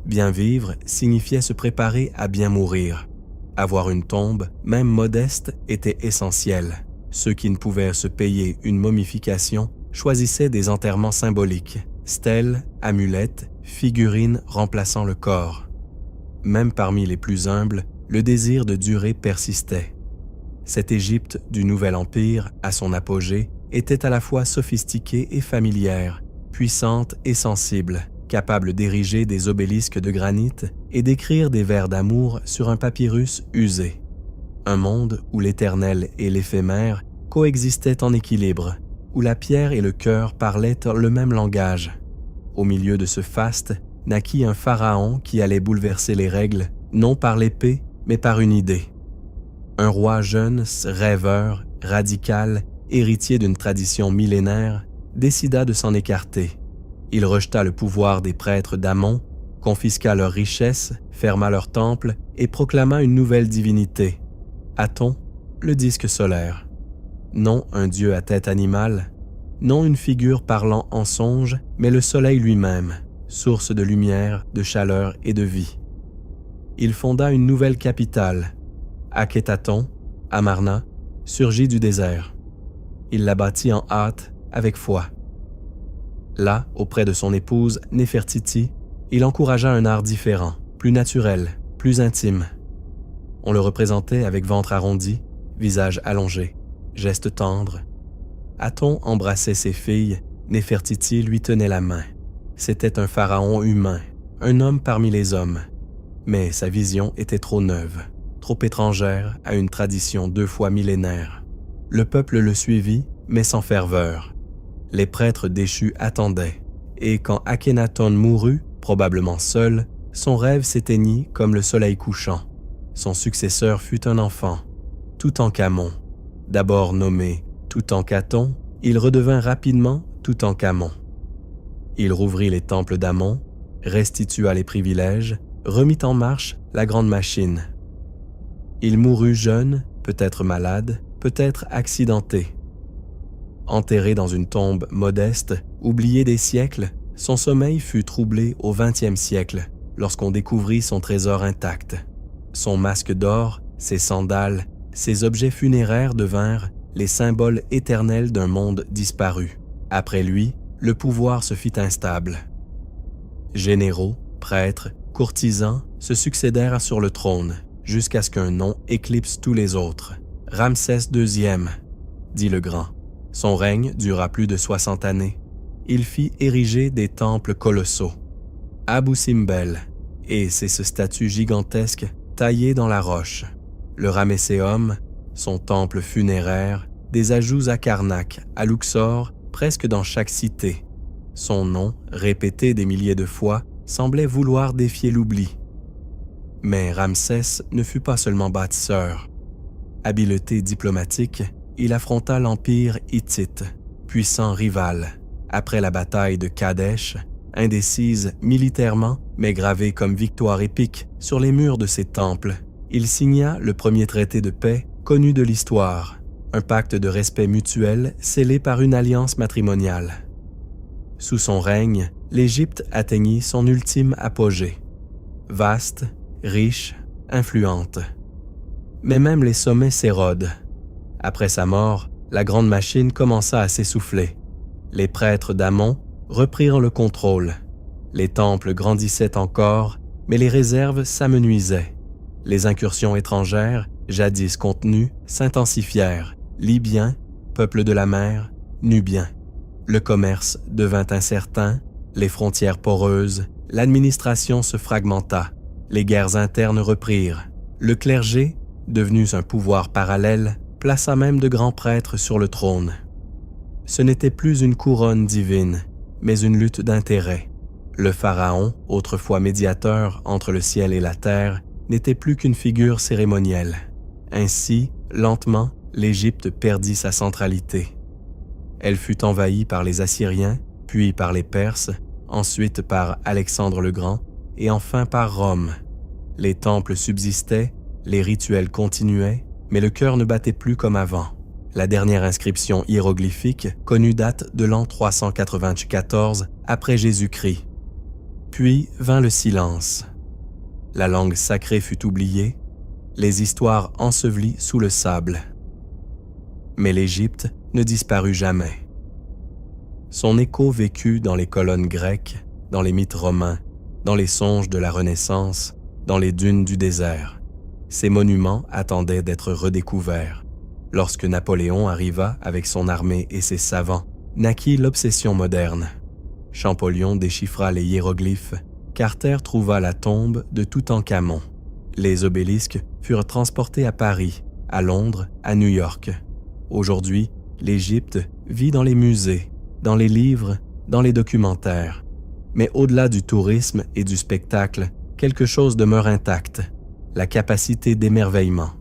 Bien vivre signifiait se préparer à bien mourir. Avoir une tombe, même modeste, était essentiel. Ceux qui ne pouvaient se payer une momification choisissaient des enterrements symboliques, stèles, amulettes, figurines remplaçant le corps. Même parmi les plus humbles, le désir de durer persistait. Cette Égypte du Nouvel Empire, à son apogée, était à la fois sophistiquée et familière, puissante et sensible, capable d'ériger des obélisques de granit et d'écrire des vers d'amour sur un papyrus usé. Un monde où l'éternel et l'éphémère coexistaient en équilibre, où la pierre et le cœur parlaient le même langage. Au milieu de ce faste naquit un pharaon qui allait bouleverser les règles, non par l'épée, mais par une idée. Un roi jeune, rêveur, radical, héritier d'une tradition millénaire, décida de s'en écarter. Il rejeta le pouvoir des prêtres d'Amon, confisqua leurs richesses, ferma leurs temples et proclama une nouvelle divinité. Aton, le disque solaire. Non un dieu à tête animale, non une figure parlant en songe, mais le soleil lui-même, source de lumière, de chaleur et de vie. Il fonda une nouvelle capitale, Akhétaton, Amarna, surgit du désert. Il la bâtit en hâte, avec foi. Là, auprès de son épouse Néfertiti, il encouragea un art différent, plus naturel, plus intime. On le représentait avec ventre arrondi, visage allongé, gestes tendres. Aton embrassait ses filles, Néfertiti lui tenait la main. C'était un pharaon humain, un homme parmi les hommes. Mais sa vision était trop neuve, trop étrangère à une tradition 2 fois millénaire. Le peuple le suivit, mais sans ferveur. Les prêtres déchus attendaient, et quand Akhenaton mourut, probablement seul, son rêve s'éteignit comme le soleil couchant. Son successeur fut un enfant, Toutankhamon. D'abord nommé Toutankhaton, il redevint rapidement Toutankhamon. Il rouvrit les temples d'Amon, restitua les privilèges, remit en marche la grande machine. Il mourut jeune, peut-être malade, peut-être accidenté. Enterré dans une tombe modeste, oublié des siècles, son sommeil fut troublé au XXe siècle, lorsqu'on découvrit son trésor intact. Son masque d'or, ses sandales, ses objets funéraires devinrent les symboles éternels d'un monde disparu. Après lui, le pouvoir se fit instable. Généraux, prêtres, courtisans se succédèrent sur le trône, jusqu'à ce qu'un nom éclipse tous les autres. Ramsès II, dit le Grand. Son règne dura plus de 60 années. Il fit ériger des temples colossaux. Abou Simbel, et c'est ce statue gigantesque taillé dans la roche. Le Ramesséum, son temple funéraire, des ajouts à Karnak, à Luxor, presque dans chaque cité. Son nom, répété des milliers de fois, semblait vouloir défier l'oubli. Mais Ramsès ne fut pas seulement bâtisseur. Habileté diplomatique, il affronta l'empire hittite, puissant rival. Après la bataille de Kadesh, indécise militairement, mais gravée comme victoire épique sur les murs de ses temples, il signa le premier traité de paix connu de l'histoire, un pacte de respect mutuel scellé par une alliance matrimoniale. Sous son règne, l'Égypte atteignit son ultime apogée. Vaste, riche, influente. Mais même les sommets s'érodent. Après sa mort, la grande machine commença à s'essouffler. Les prêtres d'Amon reprirent le contrôle. Les temples grandissaient encore, mais les réserves s'amenuisaient. Les incursions étrangères, jadis contenues, s'intensifièrent. Libyens, peuple de la mer, Nubiens. Le commerce devint incertain, les frontières poreuses, l'administration se fragmenta, les guerres internes reprirent. Le clergé, devenu un pouvoir parallèle, plaça même de grands prêtres sur le trône. Ce n'était plus une couronne divine, mais une lutte d'intérêts. Le pharaon, autrefois médiateur entre le ciel et la terre, n'était plus qu'une figure cérémonielle. Ainsi, lentement, l'Égypte perdit sa centralité. Elle fut envahie par les Assyriens, puis par les Perses, ensuite par Alexandre le Grand, et enfin par Rome. Les temples subsistaient, les rituels continuaient, mais le cœur ne battait plus comme avant. La dernière inscription hiéroglyphique connue date de l'an 394 après Jésus-Christ. Puis vint le silence. La langue sacrée fut oubliée, les histoires ensevelies sous le sable. Mais l'Égypte ne disparut jamais. Son écho vécut dans les colonnes grecques, dans les mythes romains, dans les songes de la Renaissance, dans les dunes du désert. Ces monuments attendaient d'être redécouverts. Lorsque Napoléon arriva avec son armée et ses savants, naquit l'obsession moderne. Champollion déchiffra les hiéroglyphes, Carter trouva la tombe de Toutankhamon. Les obélisques furent transportés à Paris, à Londres, à New York. Aujourd'hui, l'Égypte vit dans les musées, dans les livres, dans les documentaires. Mais au-delà du tourisme et du spectacle, quelque chose demeure intact, la capacité d'émerveillement.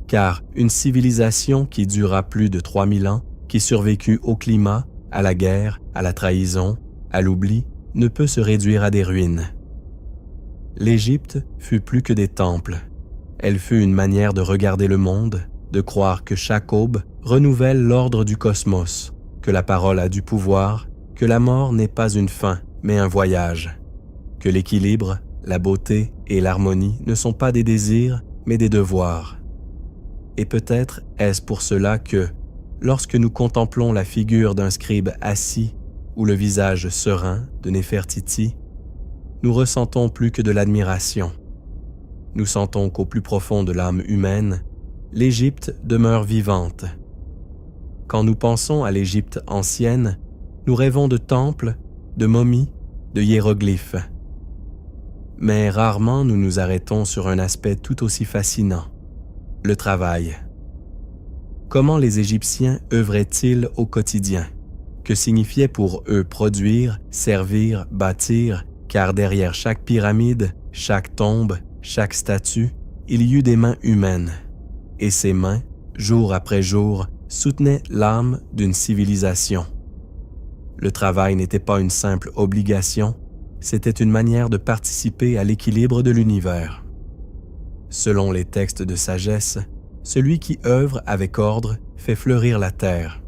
Car une civilisation qui dura plus de 3000 ans, qui survécut au climat, à la guerre, à la trahison, à l'oubli, ne peut se réduire à des ruines. L'Égypte fut plus que des temples. Elle fut une manière de regarder le monde, de croire que chaque aube renouvelle l'ordre du cosmos, que la parole a du pouvoir, que la mort n'est pas une fin, mais un voyage, que l'équilibre, la beauté et l'harmonie ne sont pas des désirs, mais des devoirs. Et peut-être est-ce pour cela que, lorsque nous contemplons la figure d'un scribe assis ou le visage serein de Néfertiti, nous ressentons plus que de l'admiration. Nous sentons qu'au plus profond de l'âme humaine, l'Égypte demeure vivante. Quand nous pensons à l'Égypte ancienne, nous rêvons de temples, de momies, de hiéroglyphes. Mais rarement nous nous arrêtons sur un aspect tout aussi fascinant, le travail. Comment les Égyptiens œuvraient-ils au quotidien? Que signifiait pour eux produire, servir, bâtir, car derrière chaque pyramide, chaque tombe, chaque statue, il y eut des mains humaines. Et ces mains, jour après jour, soutenaient l'âme d'une civilisation. Le travail n'était pas une simple obligation, c'était une manière de participer à l'équilibre de l'univers. Selon les textes de sagesse, celui qui œuvre avec ordre fait fleurir la terre.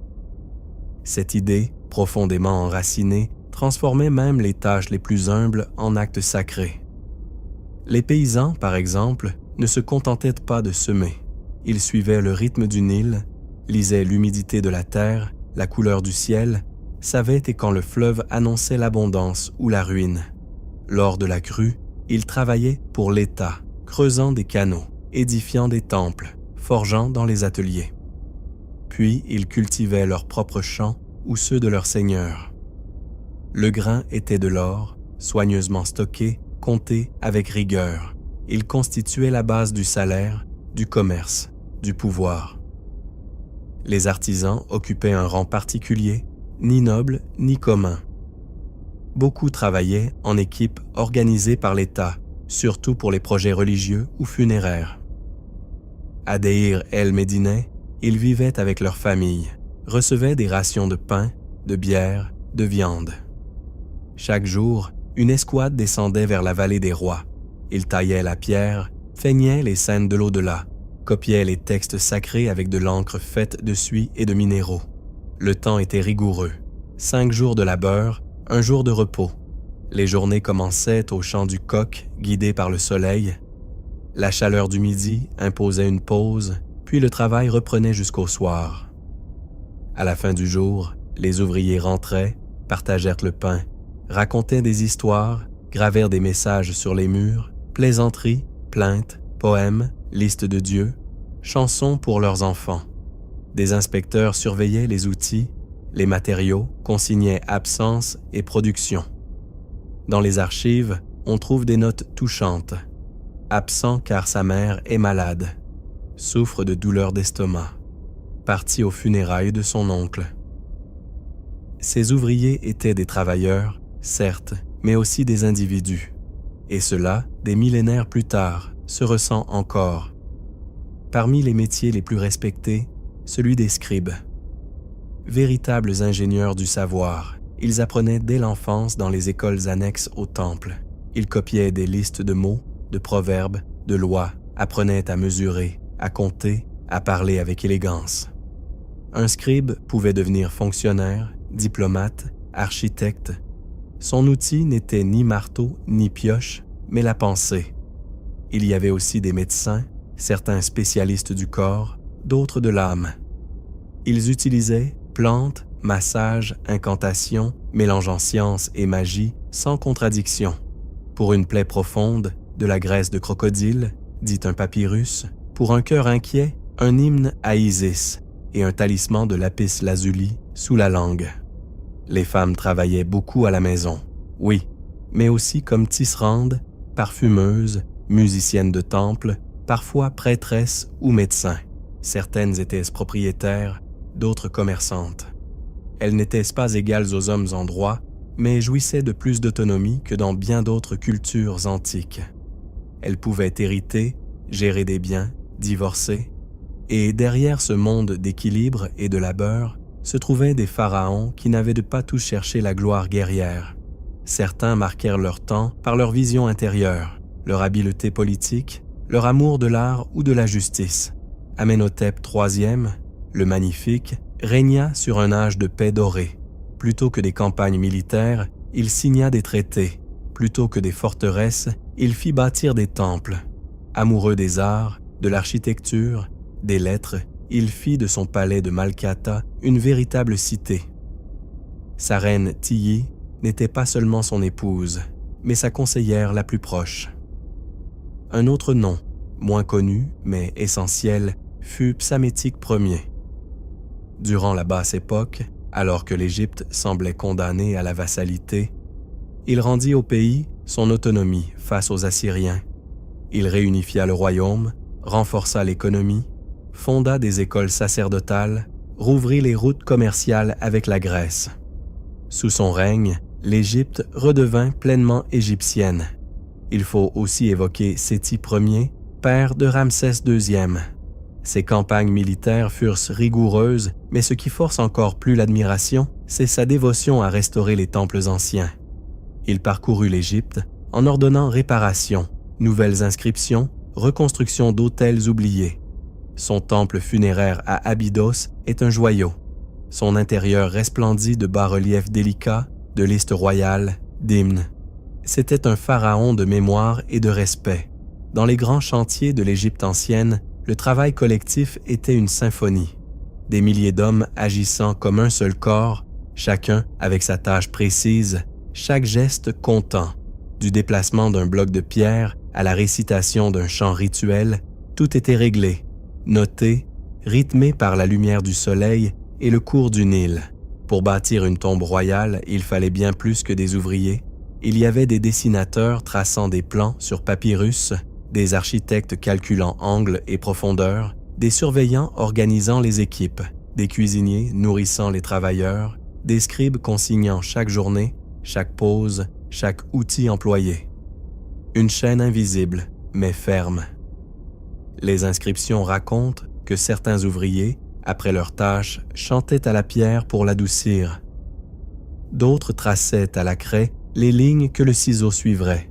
Cette idée, profondément enracinée, transformait même les tâches les plus humbles en actes sacrés. Les paysans, par exemple, ne se contentaient pas de semer. Ils suivaient le rythme du Nil, lisaient l'humidité de la terre, la couleur du ciel, savaient et quand le fleuve annonçait l'abondance ou la ruine. Lors de la crue, ils travaillaient pour l'État, creusant des canaux, édifiant des temples, forgeant dans les ateliers. Puis ils cultivaient leurs propres champs ou ceux de leurs seigneurs. Le grain était de l'or, soigneusement stocké, compté avec rigueur. Il constituait la base du salaire, du commerce, du pouvoir. Les artisans occupaient un rang particulier, ni noble ni commun. Beaucoup travaillaient en équipes organisées par l'État, surtout pour les projets religieux ou funéraires. À Deir el-Médineh, ils vivaient avec leurs familles, recevaient des rations de pain, de bière, de viande. Chaque jour, une escouade descendait vers la vallée des rois. Ils taillaient la pierre, feignaient les scènes de l'au-delà, copiaient les textes sacrés avec de l'encre faite de suie et de minéraux. Le temps était rigoureux. 5 jours de labeur, 1 jour de repos. Les journées commençaient au chant du coq, guidé par le soleil. La chaleur du midi imposait une pause, puis le travail reprenait jusqu'au soir. À la fin du jour, les ouvriers rentraient, partagèrent le pain, racontaient des histoires, gravèrent des messages sur les murs, plaisanteries, plaintes, poèmes, listes de dieux, chansons pour leurs enfants. Des inspecteurs surveillaient les outils, les matériaux, consignaient absence et production. Dans les archives, on trouve des notes touchantes. Absent car sa mère est malade. Souffre de douleurs d'estomac. Parti aux funérailles de son oncle. Ces ouvriers étaient des travailleurs, certes, mais aussi des individus. Et cela, des millénaires plus tard, se ressent encore. Parmi les métiers les plus respectés, celui des scribes. Véritables ingénieurs du savoir, ils apprenaient dès l'enfance dans les écoles annexes au temple. Ils copiaient des listes de mots, de proverbes, de lois, apprenaient à mesurer, à compter, à parler avec élégance. Un scribe pouvait devenir fonctionnaire, diplomate, architecte. Son outil n'était ni marteau ni pioche, mais la pensée. Il y avait aussi des médecins, certains spécialistes du corps, d'autres de l'âme. Ils utilisaient plantes, massages, incantations, mélangeant science et magie sans contradiction. Pour une plaie profonde, de la graisse de crocodile, dit un papyrus. Pour un cœur inquiet, un hymne à Isis et un talisman de lapis lazuli sous la langue. Les femmes travaillaient beaucoup à la maison, oui, mais aussi comme tisserandes, parfumeuses, musiciennes de temple, parfois prêtresses ou médecins. Certaines étaient propriétaires, d'autres commerçantes. Elles n'étaient pas égales aux hommes en droit, mais jouissaient de plus d'autonomie que dans bien d'autres cultures antiques. Elles pouvaient hériter, gérer des biens, divorcer, et derrière ce monde d'équilibre et de labeur se trouvaient des pharaons qui n'avaient de pas tous cherché la gloire guerrière. Certains marquèrent leur temps par leur vision intérieure, leur habileté politique, leur amour de l'art ou de la justice. Amenhotep III, le Magnifique, régna sur un âge de paix dorée. Plutôt que des campagnes militaires, il signa des traités. Plutôt que des forteresses, il fit bâtir des temples. Amoureux des arts, de l'architecture, Des lettres, il fit de son palais de Malkata une véritable cité. Sa reine Tiyi n'était pas seulement son épouse, mais sa conseillère la plus proche. Un autre nom, moins connu mais essentiel, fut Psamétique Ier. Durant la basse époque, alors que l'Égypte semblait condamnée à la vassalité, il rendit au pays son autonomie face aux Assyriens. Il réunifia le royaume, renforça l'économie, fonda des écoles sacerdotales, rouvrit les routes commerciales avec la Grèce. Sous son règne, l'Égypte redevint pleinement égyptienne. Il faut aussi évoquer Séti Ier, père de Ramsès II. Ses campagnes militaires furent rigoureuses, mais ce qui force encore plus l'admiration, c'est sa dévotion à restaurer les temples anciens. Il parcourut l'Égypte en ordonnant réparation, nouvelles inscriptions, reconstruction d'autels oubliés. Son temple funéraire à Abydos est un joyau. Son intérieur resplendit de bas-reliefs délicats, de listes royales, d'hymnes. C'était un pharaon de mémoire et de respect. Dans les grands chantiers de l'Égypte ancienne, le travail collectif était une symphonie. Des milliers d'hommes agissant comme un seul corps, chacun avec sa tâche précise, chaque geste comptant. Du déplacement d'un bloc de pierre à la récitation d'un chant rituel, tout était réglé, noté, rythmé par la lumière du soleil et le cours du Nil. Pour bâtir une tombe royale, il fallait bien plus que des ouvriers. Il y avait des dessinateurs traçant des plans sur papyrus, des architectes calculant angles et profondeurs, des surveillants organisant les équipes, des cuisiniers nourrissant les travailleurs, des scribes consignant chaque journée, chaque pause, chaque outil employé. Une chaîne invisible, mais ferme. Les inscriptions racontent que certains ouvriers, après leur tâche, chantaient à la pierre pour l'adoucir. D'autres traçaient à la craie les lignes que le ciseau suivrait.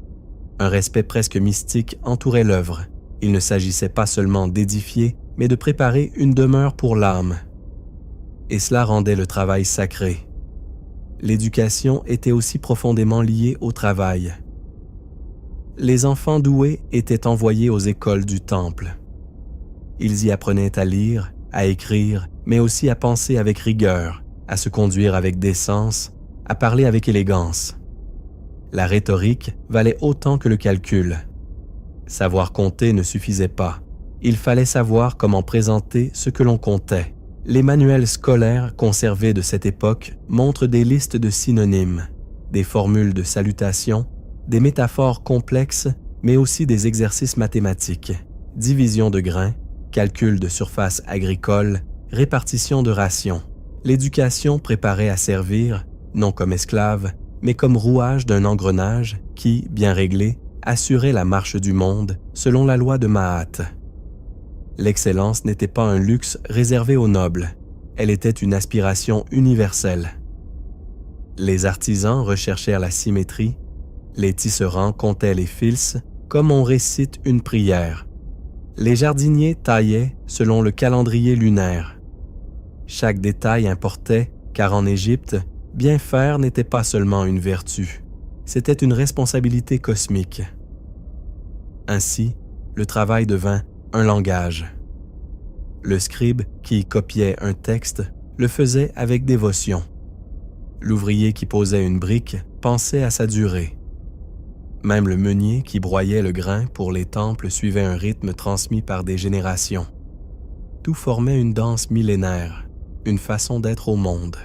Un respect presque mystique entourait l'œuvre. Il ne s'agissait pas seulement d'édifier, mais de préparer une demeure pour l'âme. Et cela rendait le travail sacré. L'éducation était aussi profondément liée au travail. Les enfants doués étaient envoyés aux écoles du temple. Ils y apprenaient à lire, à écrire, mais aussi à penser avec rigueur, à se conduire avec décence, à parler avec élégance. La rhétorique valait autant que le calcul. Savoir compter ne suffisait pas. Il fallait savoir comment présenter ce que l'on comptait. Les manuels scolaires conservés de cette époque montrent des listes de synonymes, des formules de salutation, des métaphores complexes, mais aussi des exercices mathématiques, division de grains, calcul de surface agricole, répartition de rations. L'éducation préparait à servir, non comme esclave, mais comme rouage d'un engrenage qui, bien réglé, assurait la marche du monde selon la loi de Mahat. L'excellence n'était pas un luxe réservé aux nobles, elle était une aspiration universelle. Les artisans recherchèrent la symétrie, les tisserands comptaient les fils comme on récite une prière. Les jardiniers taillaient selon le calendrier lunaire. Chaque détail importait, car en Égypte, bien faire n'était pas seulement une vertu, c'était une responsabilité cosmique. Ainsi, le travail devint un langage. Le scribe qui copiait un texte le faisait avec dévotion. L'ouvrier qui posait une brique pensait à sa durée. Même le meunier qui broyait le grain pour les temples suivait un rythme transmis par des générations. Tout formait une danse millénaire, une façon d'être au monde.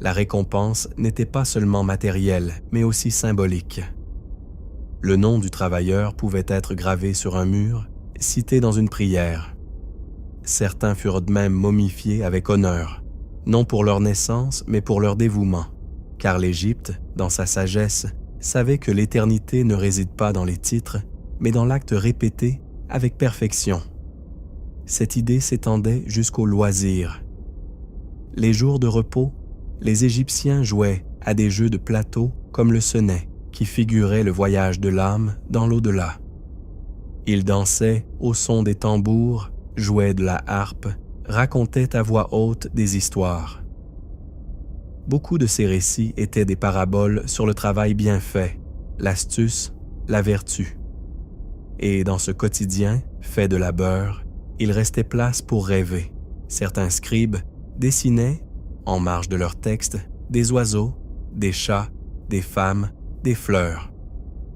La récompense n'était pas seulement matérielle, mais aussi symbolique. Le nom du travailleur pouvait être gravé sur un mur, cité dans une prière. Certains furent même momifiés avec honneur, non pour leur naissance, mais pour leur dévouement, car l'Égypte, dans sa sagesse, savait que l'éternité ne réside pas dans les titres, mais dans l'acte répété avec perfection. Cette idée s'étendait jusqu'aux loisirs. Les jours de repos, les Égyptiens jouaient à des jeux de plateau comme le sonnet, qui figurait le voyage de l'âme dans l'au-delà. Ils dansaient au son des tambours, jouaient de la harpe, racontaient à voix haute des histoires. Beaucoup de ces récits étaient des paraboles sur le travail bien fait, l'astuce, la vertu. Et dans ce quotidien, fait de labeur, il restait place pour rêver. Certains scribes dessinaient, en marge de leurs textes, des oiseaux, des chats, des femmes, des fleurs.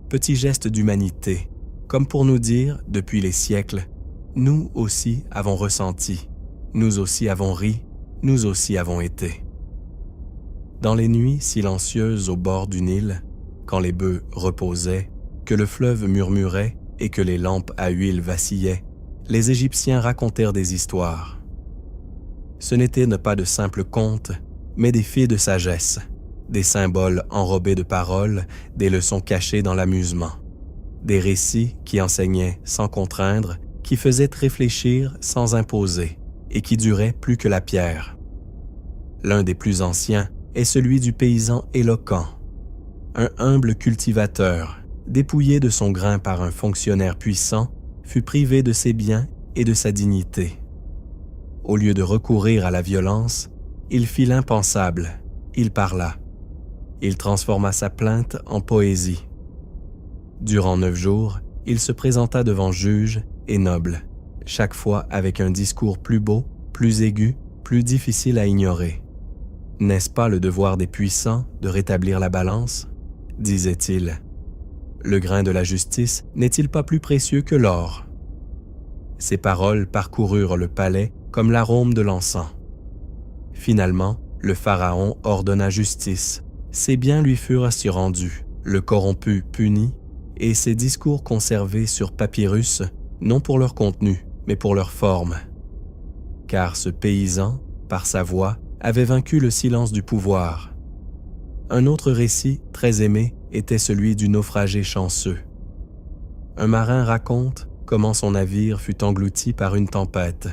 Petits gestes d'humanité, comme pour nous dire, depuis les siècles, nous aussi avons ressenti, nous aussi avons ri, nous aussi avons été. Dans les nuits silencieuses au bord du Nil, quand les bœufs reposaient, que le fleuve murmurait et que les lampes à huile vacillaient, les Égyptiens racontèrent des histoires. Ce n'étaient pas de simples contes, mais des fils de sagesse, des symboles enrobés de paroles, des leçons cachées dans l'amusement, des récits qui enseignaient sans contraindre, qui faisaient réfléchir sans imposer et qui duraient plus que la pierre. L'un des plus anciens est celui du paysan éloquent, un humble cultivateur, dépouillé de son grain par un fonctionnaire puissant, fut privé de ses biens et de sa dignité. Au lieu de recourir à la violence, il fit l'impensable, il parla. Il transforma sa plainte en poésie. Durant 9 jours, il se présenta devant juges et nobles, chaque fois avec un discours plus beau, plus aigu, plus difficile à ignorer. « N'est-ce pas le devoir des puissants de rétablir la balance ?» disait-il. « Le grain de la justice n'est-il pas plus précieux que l'or ?» Ces paroles parcoururent le palais comme l'arôme de l'encens. Finalement, le pharaon ordonna justice. Ses biens lui furent ainsi rendus, le corrompu puni, et ses discours conservés sur papyrus, non pour leur contenu, mais pour leur forme. Car ce paysan, par sa voix, avait vaincu le silence du pouvoir. Un autre récit, très aimé, était celui du naufragé chanceux. Un marin raconte comment son navire fut englouti par une tempête.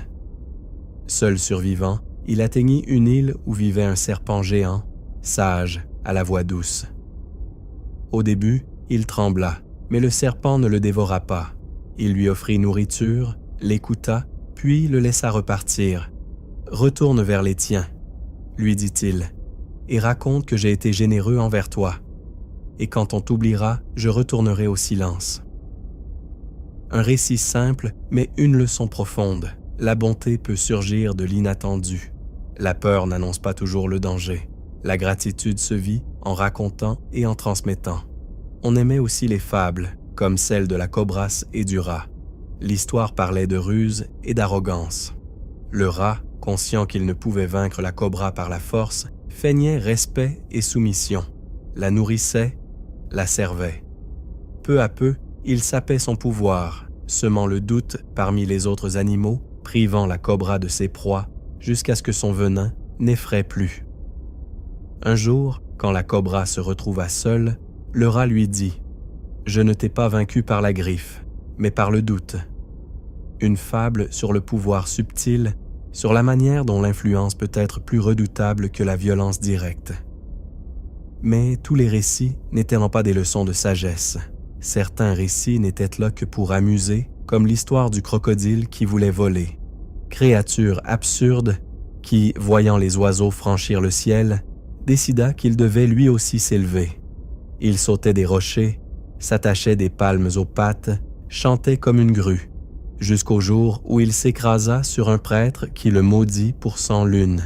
Seul survivant, il atteignit une île où vivait un serpent géant, sage, à la voix douce. Au début, il trembla, mais le serpent ne le dévora pas. Il lui offrit nourriture, l'écouta, puis le laissa repartir. « Retourne vers les tiens, » lui dit-il, « et raconte que j'ai été généreux envers toi. Et quand on t'oubliera, je retournerai au silence. » Un récit simple, mais une leçon profonde. La bonté peut surgir de l'inattendu. La peur n'annonce pas toujours le danger. La gratitude se vit en racontant et en transmettant. On aimait aussi les fables, comme celle de la cobrasse et du rat. L'histoire parlait de ruse et d'arrogance. Le rat, conscient qu'il ne pouvait vaincre la cobra par la force, feignait respect et soumission, la nourrissait, la servait. Peu à peu, il sapait son pouvoir, semant le doute parmi les autres animaux, privant la cobra de ses proies, jusqu'à ce que son venin n'effraie plus. Un jour, quand la cobra se retrouva seule, le rat lui dit « Je ne t'ai pas vaincu par la griffe, mais par le doute. » Une fable sur le pouvoir subtil, sur la manière dont l'influence peut être plus redoutable que la violence directe. Mais tous les récits n'étaient pas des leçons de sagesse. Certains récits n'étaient là que pour amuser, comme l'histoire du crocodile qui voulait voler. Créature absurde qui, voyant les oiseaux franchir le ciel, décida qu'il devait lui aussi s'élever. Il sautait des rochers, s'attachait des palmes aux pattes, chantait comme une grue, jusqu'au jour où il s'écrasa sur un prêtre qui le maudit pour 100 lunes.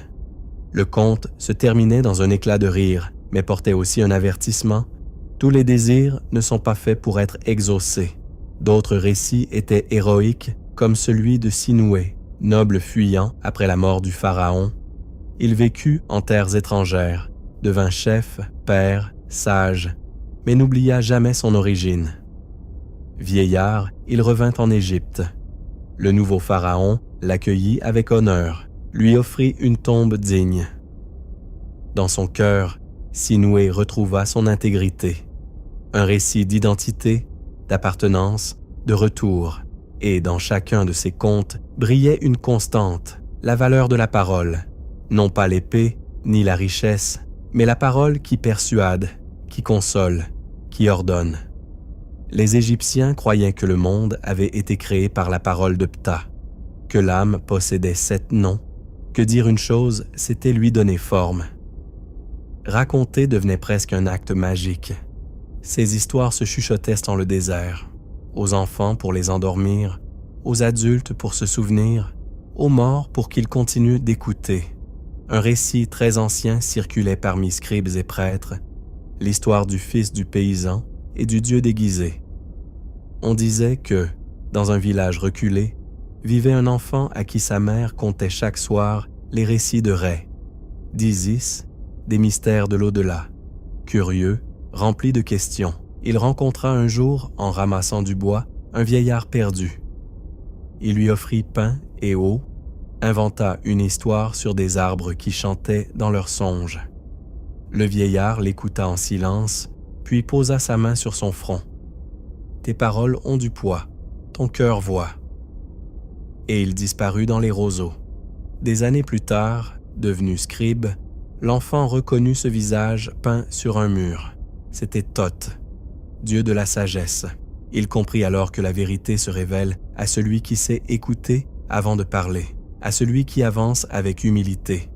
Le conte se terminait dans un éclat de rire, mais portait aussi un avertissement. Tous les désirs ne sont pas faits pour être exaucés. D'autres récits étaient héroïques, comme celui de Sinoué, noble fuyant après la mort du pharaon. Il vécut en terres étrangères, devint chef, père, sage, mais n'oublia jamais son origine. Vieillard, il revint en Égypte. Le nouveau pharaon l'accueillit avec honneur, lui offrit une tombe digne. Dans son cœur, Sinoué retrouva son intégrité. Un récit d'identité, d'appartenance, de retour, et dans chacun de ses contes brillait une constante, la valeur de la parole, non pas l'épée ni la richesse, mais la parole qui persuade, qui console, qui ordonne. Les Égyptiens croyaient que le monde avait été créé par la parole de Ptah, que l'âme possédait 7 noms, que dire une chose, c'était lui donner forme. Raconter devenait presque un acte magique. Ces histoires se chuchotaient dans le désert, aux enfants pour les endormir, aux adultes pour se souvenir, aux morts pour qu'ils continuent d'écouter. Un récit très ancien circulait parmi scribes et prêtres, l'histoire du fils du paysan et du dieu déguisé. On disait que, dans un village reculé, vivait un enfant à qui sa mère contait chaque soir les récits de Rê, d'Isis, des mystères de l'au-delà. Curieux, rempli de questions, il rencontra un jour, en ramassant du bois, un vieillard perdu. Il lui offrit pain et eau, inventa une histoire sur des arbres qui chantaient dans leurs songes. Le vieillard l'écouta en silence, puis posa sa main sur son front. « Tes paroles ont du poids, ton cœur voit. » Et il disparut dans les roseaux. Des années plus tard, devenu scribe, l'enfant reconnut ce visage peint sur un mur. C'était Thoth, dieu de la sagesse. Il comprit alors que la vérité se révèle à celui qui sait écouter avant de parler, à celui qui avance avec humilité.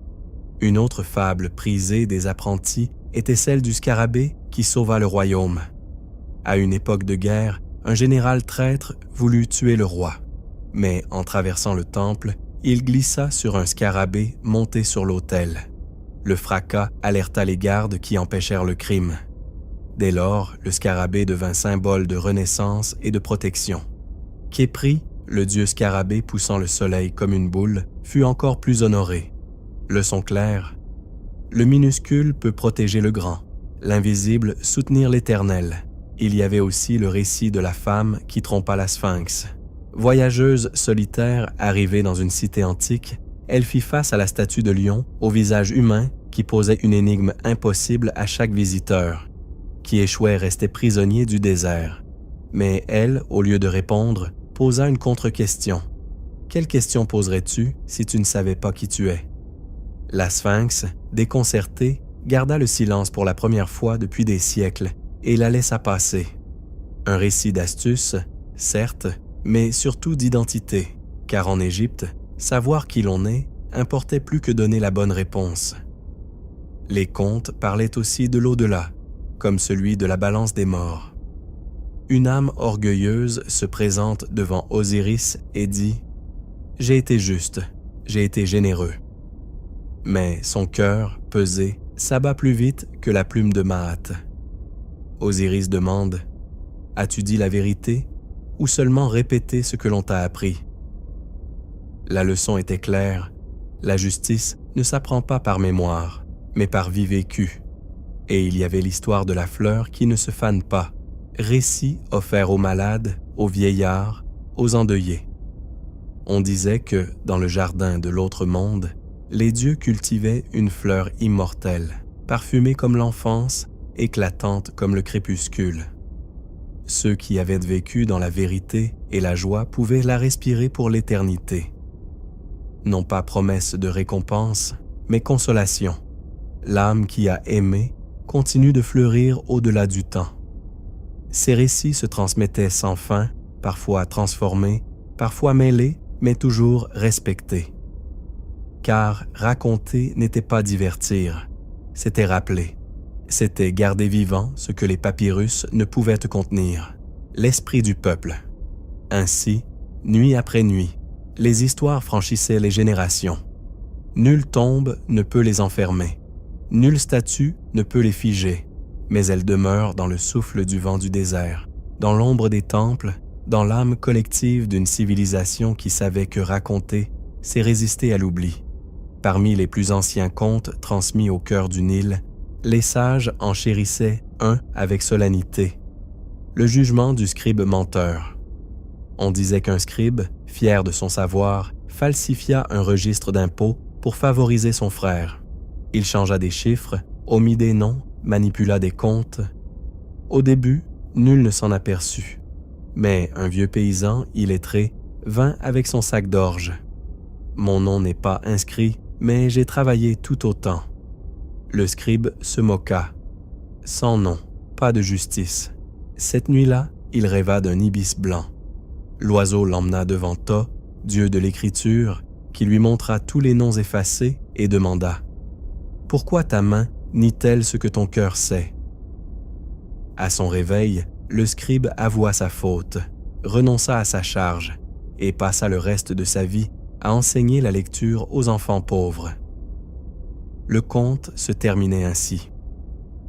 Une autre fable prisée des apprentis était celle du scarabée qui sauva le royaume. À une époque de guerre, un général traître voulut tuer le roi. Mais en traversant le temple, il glissa sur un scarabée monté sur l'autel. Le fracas alerta les gardes qui empêchèrent le crime. Dès lors, le scarabée devint symbole de renaissance et de protection. Képri, le dieu scarabée poussant le soleil comme une boule, fut encore plus honoré. Leçon claire: le minuscule peut protéger le grand, l'invisible soutenir l'éternel. Il y avait aussi le récit de la femme qui trompa la sphinx. Voyageuse solitaire arrivée dans une cité antique, elle fit face à la statue de lion au visage humain qui posait une énigme impossible à chaque visiteur. Qui échouait restait prisonnier du désert. Mais elle, au lieu de répondre, posa une contre-question. Quelle question poserais-tu si tu ne savais pas qui tu es? La sphinx, déconcertée, garda le silence pour la première fois depuis des siècles et la laissa passer. Un récit d'astuce, certes, mais surtout d'identité, car en Égypte, savoir qui l'on est importait plus que donner la bonne réponse. Les contes parlaient aussi de l'au-delà, comme celui de la balance des morts. Une âme orgueilleuse se présente devant Osiris et dit « J'ai été juste, j'ai été généreux ». Mais son cœur, pesé, s'abat plus vite que la plume de Maat. Osiris demande « As-tu dit la vérité ou seulement répété ce que l'on t'a appris ?» La leçon était claire, la justice ne s'apprend pas par mémoire, mais par vie vécue. Et il y avait l'histoire de la fleur qui ne se fane pas, récit offert aux malades, aux vieillards, aux endeuillés. On disait que, dans le jardin de l'autre monde, les dieux cultivaient une fleur immortelle, parfumée comme l'enfance, éclatante comme le crépuscule. Ceux qui avaient vécu dans la vérité et la joie pouvaient la respirer pour l'éternité. Non pas promesse de récompense, mais consolation. L'âme qui a aimé continue de fleurir au-delà du temps. Ces récits se transmettaient sans fin, parfois transformés, parfois mêlés, mais toujours respectés. Car raconter n'était pas divertir, c'était rappeler. C'était garder vivant ce que les papyrus ne pouvaient contenir, l'esprit du peuple. Ainsi, nuit après nuit, les histoires franchissaient les générations. Nulle tombe ne peut les enfermer, nulle statue ne peut les figer, mais elles demeurent dans le souffle du vent du désert, dans l'ombre des temples, dans l'âme collective d'une civilisation qui savait que raconter, c'est résister à l'oubli. Parmi les plus anciens contes transmis au cœur du Nil, les sages en chérissaient un avec solennité, le jugement du scribe menteur. On disait qu'un scribe, fier de son savoir, falsifia un registre d'impôts pour favoriser son frère. Il changea des chiffres, omit des noms, manipula des comptes. Au début, nul ne s'en aperçut. Mais un vieux paysan, illettré, vint avec son sac d'orge. « Mon nom n'est pas inscrit, mais j'ai travaillé tout autant. » Le scribe se moqua. Sans nom, pas de justice. Cette nuit-là, il rêva d'un ibis blanc. L'oiseau l'emmena devant Thoth, dieu de l'écriture, qui lui montra tous les noms effacés et demanda « Pourquoi ta main nie-t-elle ce que ton cœur sait ?» À son réveil, le scribe avoua sa faute, renonça à sa charge et passa le reste de sa vie à enseigner la lecture aux enfants pauvres. Le conte se terminait ainsi.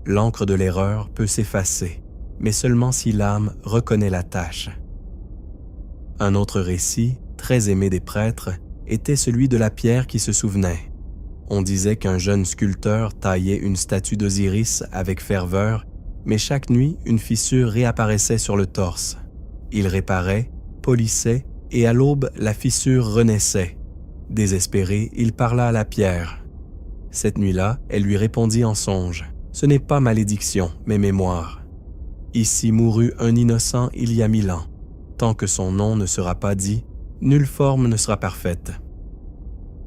L'encre de l'erreur peut s'effacer, mais seulement si l'âme reconnaît la tâche. Un autre récit, très aimé des prêtres, était celui de la pierre qui se souvenait. On disait qu'un jeune sculpteur taillait une statue d'Osiris avec ferveur, mais chaque nuit, une fissure réapparaissait sur le torse. Il réparait, polissait, et à l'aube, la fissure renaissait. Désespéré, il parla à la pierre. Cette nuit-là, elle lui répondit en songe. « Ce n'est pas malédiction, mais mémoire. Ici mourut un innocent il y a 1000 ans. Tant que son nom ne sera pas dit, nulle forme ne sera parfaite. »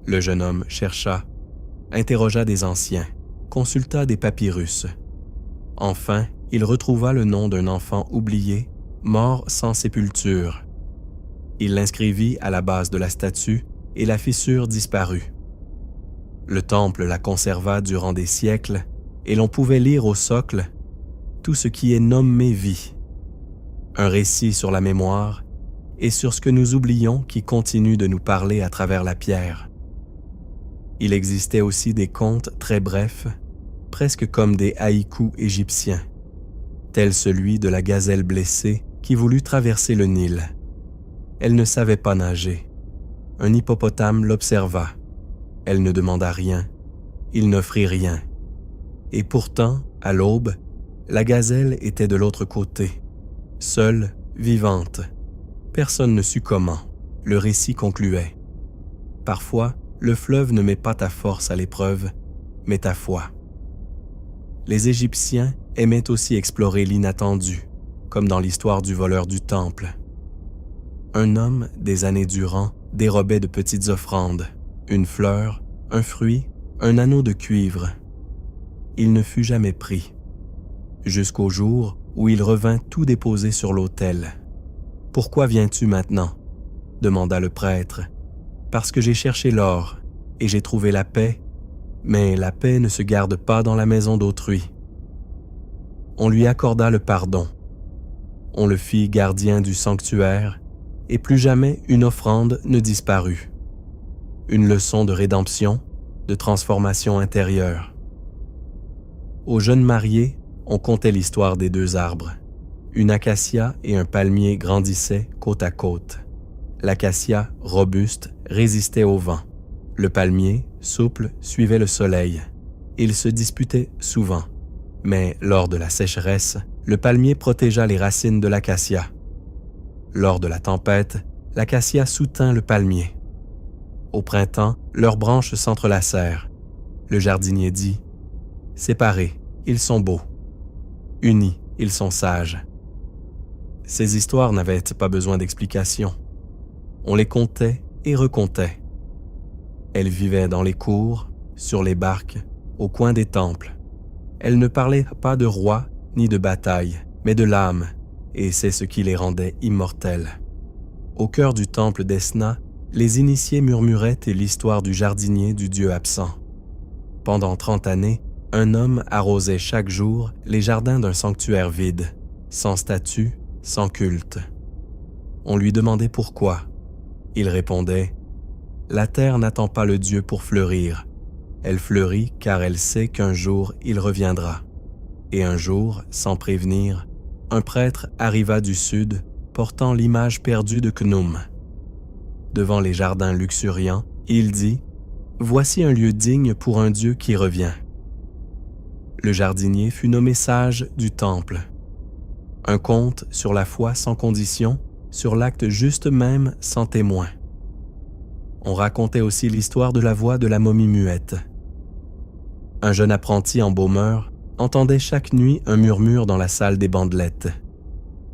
Le jeune homme chercha, interrogea des anciens, consulta des papyrus. Enfin, il retrouva le nom d'un enfant oublié, mort sans sépulture. Il l'inscrivit à la base de la statue et la fissure disparut. Le temple la conserva durant des siècles et l'on pouvait lire au socle tout ce qui est nommé vie. Un récit sur la mémoire et sur ce que nous oublions qui continue de nous parler à travers la pierre. Il existait aussi des contes très brefs, presque comme des haïkus égyptiens, tel celui de la gazelle blessée qui voulut traverser le Nil. Elle ne savait pas nager. Un hippopotame l'observa. Elle ne demanda rien. Il n'offrit rien. Et pourtant, à l'aube, la gazelle était de l'autre côté, seule, vivante. Personne ne sut comment. Le récit concluait. Parfois, le fleuve ne met pas ta force à l'épreuve, mais ta foi. Les Égyptiens aimaient aussi explorer l'inattendu, comme dans l'histoire du voleur du temple. Un homme, des années durant, dérobait de petites offrandes, une fleur, un fruit, un anneau de cuivre. Il ne fut jamais pris, jusqu'au jour où il revint tout déposer sur l'autel. « Pourquoi viens-tu maintenant » demanda le prêtre. « Parce que j'ai cherché l'or et j'ai trouvé la paix, mais la paix ne se garde pas dans la maison d'autrui. » On lui accorda le pardon. On le fit gardien du sanctuaire et plus jamais une offrande ne disparut. Une leçon de rédemption, de transformation intérieure. Aux jeunes mariés, on contait l'histoire des 2 arbres. Une acacia et un palmier grandissaient côte à côte. L'acacia, robuste, résistait au vent. Le palmier, souple, suivait le soleil. Ils se disputaient souvent. Mais lors de la sécheresse, le palmier protégea les racines de l'acacia. Lors de la tempête, l'acacia soutint le palmier. Au printemps, leurs branches s'entrelacèrent. Le jardinier dit « Séparés, ils sont beaux. Unis, ils sont sages. » Ces histoires n'avaient pas besoin d'explication. On les contait et recontait. Elles vivaient dans les cours, sur les barques, au coin des temples. Elles ne parlaient pas de rois ni de bataille, mais de l'âme, et c'est ce qui les rendait immortels. Au cœur du temple d'Esna, les initiés murmuraient l'histoire du jardinier du dieu absent. Pendant 30 années, un homme arrosait chaque jour les jardins d'un sanctuaire vide, sans statue, sans culte. On lui demandait pourquoi. Il répondait « La terre n'attend pas le Dieu pour fleurir. Elle fleurit car elle sait qu'un jour il reviendra. » Et un jour, sans prévenir, un prêtre arriva du sud portant l'image perdue de Khnum. Devant les jardins luxuriants, il dit « Voici un lieu digne pour un Dieu qui revient. » Le jardinier fut nommé sage du temple. Un conte sur la foi sans condition, sur l'acte juste même sans témoin. On racontait aussi l'histoire de la voix de la momie muette. Un jeune apprenti embaumeur entendait chaque nuit un murmure dans la salle des bandelettes.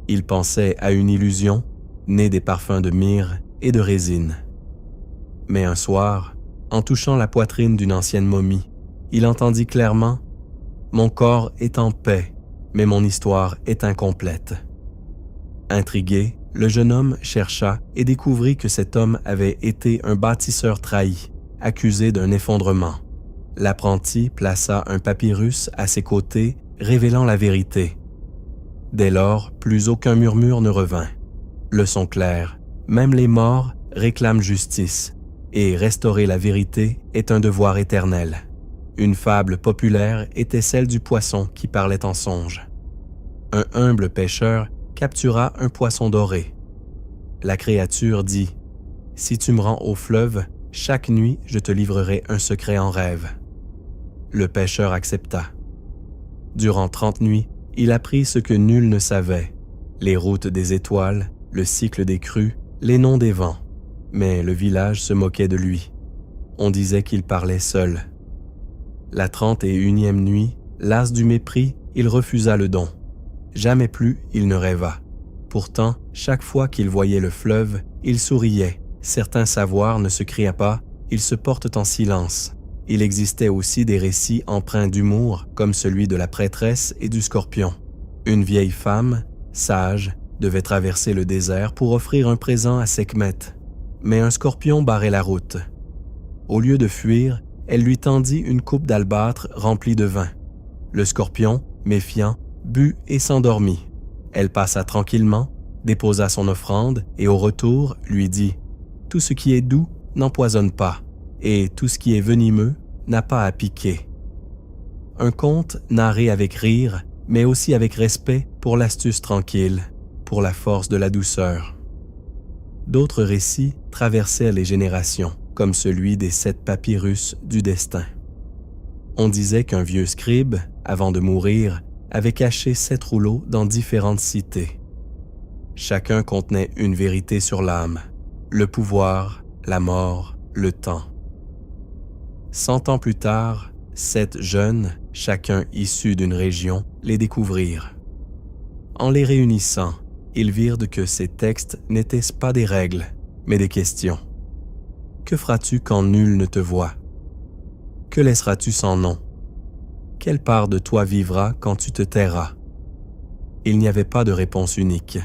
Il pensait à une illusion, née des parfums de myrrhe et de résine. Mais un soir, en touchant la poitrine d'une ancienne momie, il entendit clairement « Mon corps est en paix, mais mon histoire est incomplète. » Intrigué, le jeune homme chercha et découvrit que cet homme avait été un bâtisseur trahi, accusé d'un effondrement. L'apprenti plaça un papyrus à ses côtés, révélant la vérité. Dès lors, plus aucun murmure ne revint. Leçon claire, Même les morts réclament justice, et restaurer la vérité est un devoir éternel. Une fable populaire était celle du poisson qui parlait en songe. Un humble pêcheur captura un poisson doré. La créature dit « Si tu me rends au fleuve, chaque nuit je te livrerai un secret en rêve. » Le pêcheur accepta. Durant 30 nuits, il apprit ce que nul ne savait, les routes des étoiles, le cycle des crues, les noms des vents. Mais le village se moquait de lui. On disait qu'il parlait seul. La 31e nuit, las du mépris, il refusa le don. Jamais plus il ne rêva. Pourtant, chaque fois qu'il voyait le fleuve, il souriait. Certains savoirs ne se crient pas, ils se portent en silence. Il existait aussi des récits empreints d'humour, comme celui de la prêtresse et du scorpion. Une vieille femme, sage, devait traverser le désert pour offrir un présent à Sekhmet. Mais un scorpion barrait la route. Au lieu de fuir, elle lui tendit une coupe d'albâtre remplie de vin. Le scorpion, méfiant, but et s'endormit. Elle passa tranquillement, déposa son offrande et au retour lui dit « Tout ce qui est doux n'empoisonne pas, et tout ce qui est venimeux n'a pas à piquer. » Un conte narré avec rire, mais aussi avec respect pour l'astuce tranquille, pour la force de la douceur. D'autres récits traversèrent les générations, comme celui des 7 papyrus du destin. On disait qu'un vieux scribe, avant de mourir, avait caché 7 rouleaux dans différentes cités. Chacun contenait une vérité sur l'âme, le pouvoir, la mort, le temps. 100 ans plus tard, 7 jeunes, chacun issus d'une région, les découvrirent. En les réunissant, ils virent que ces textes n'étaient pas des règles, mais des questions. Que feras-tu quand nul ne te voit? Que laisseras-tu sans nom? Quelle part de toi vivra quand tu te tairas? Il n'y avait pas de réponse unique.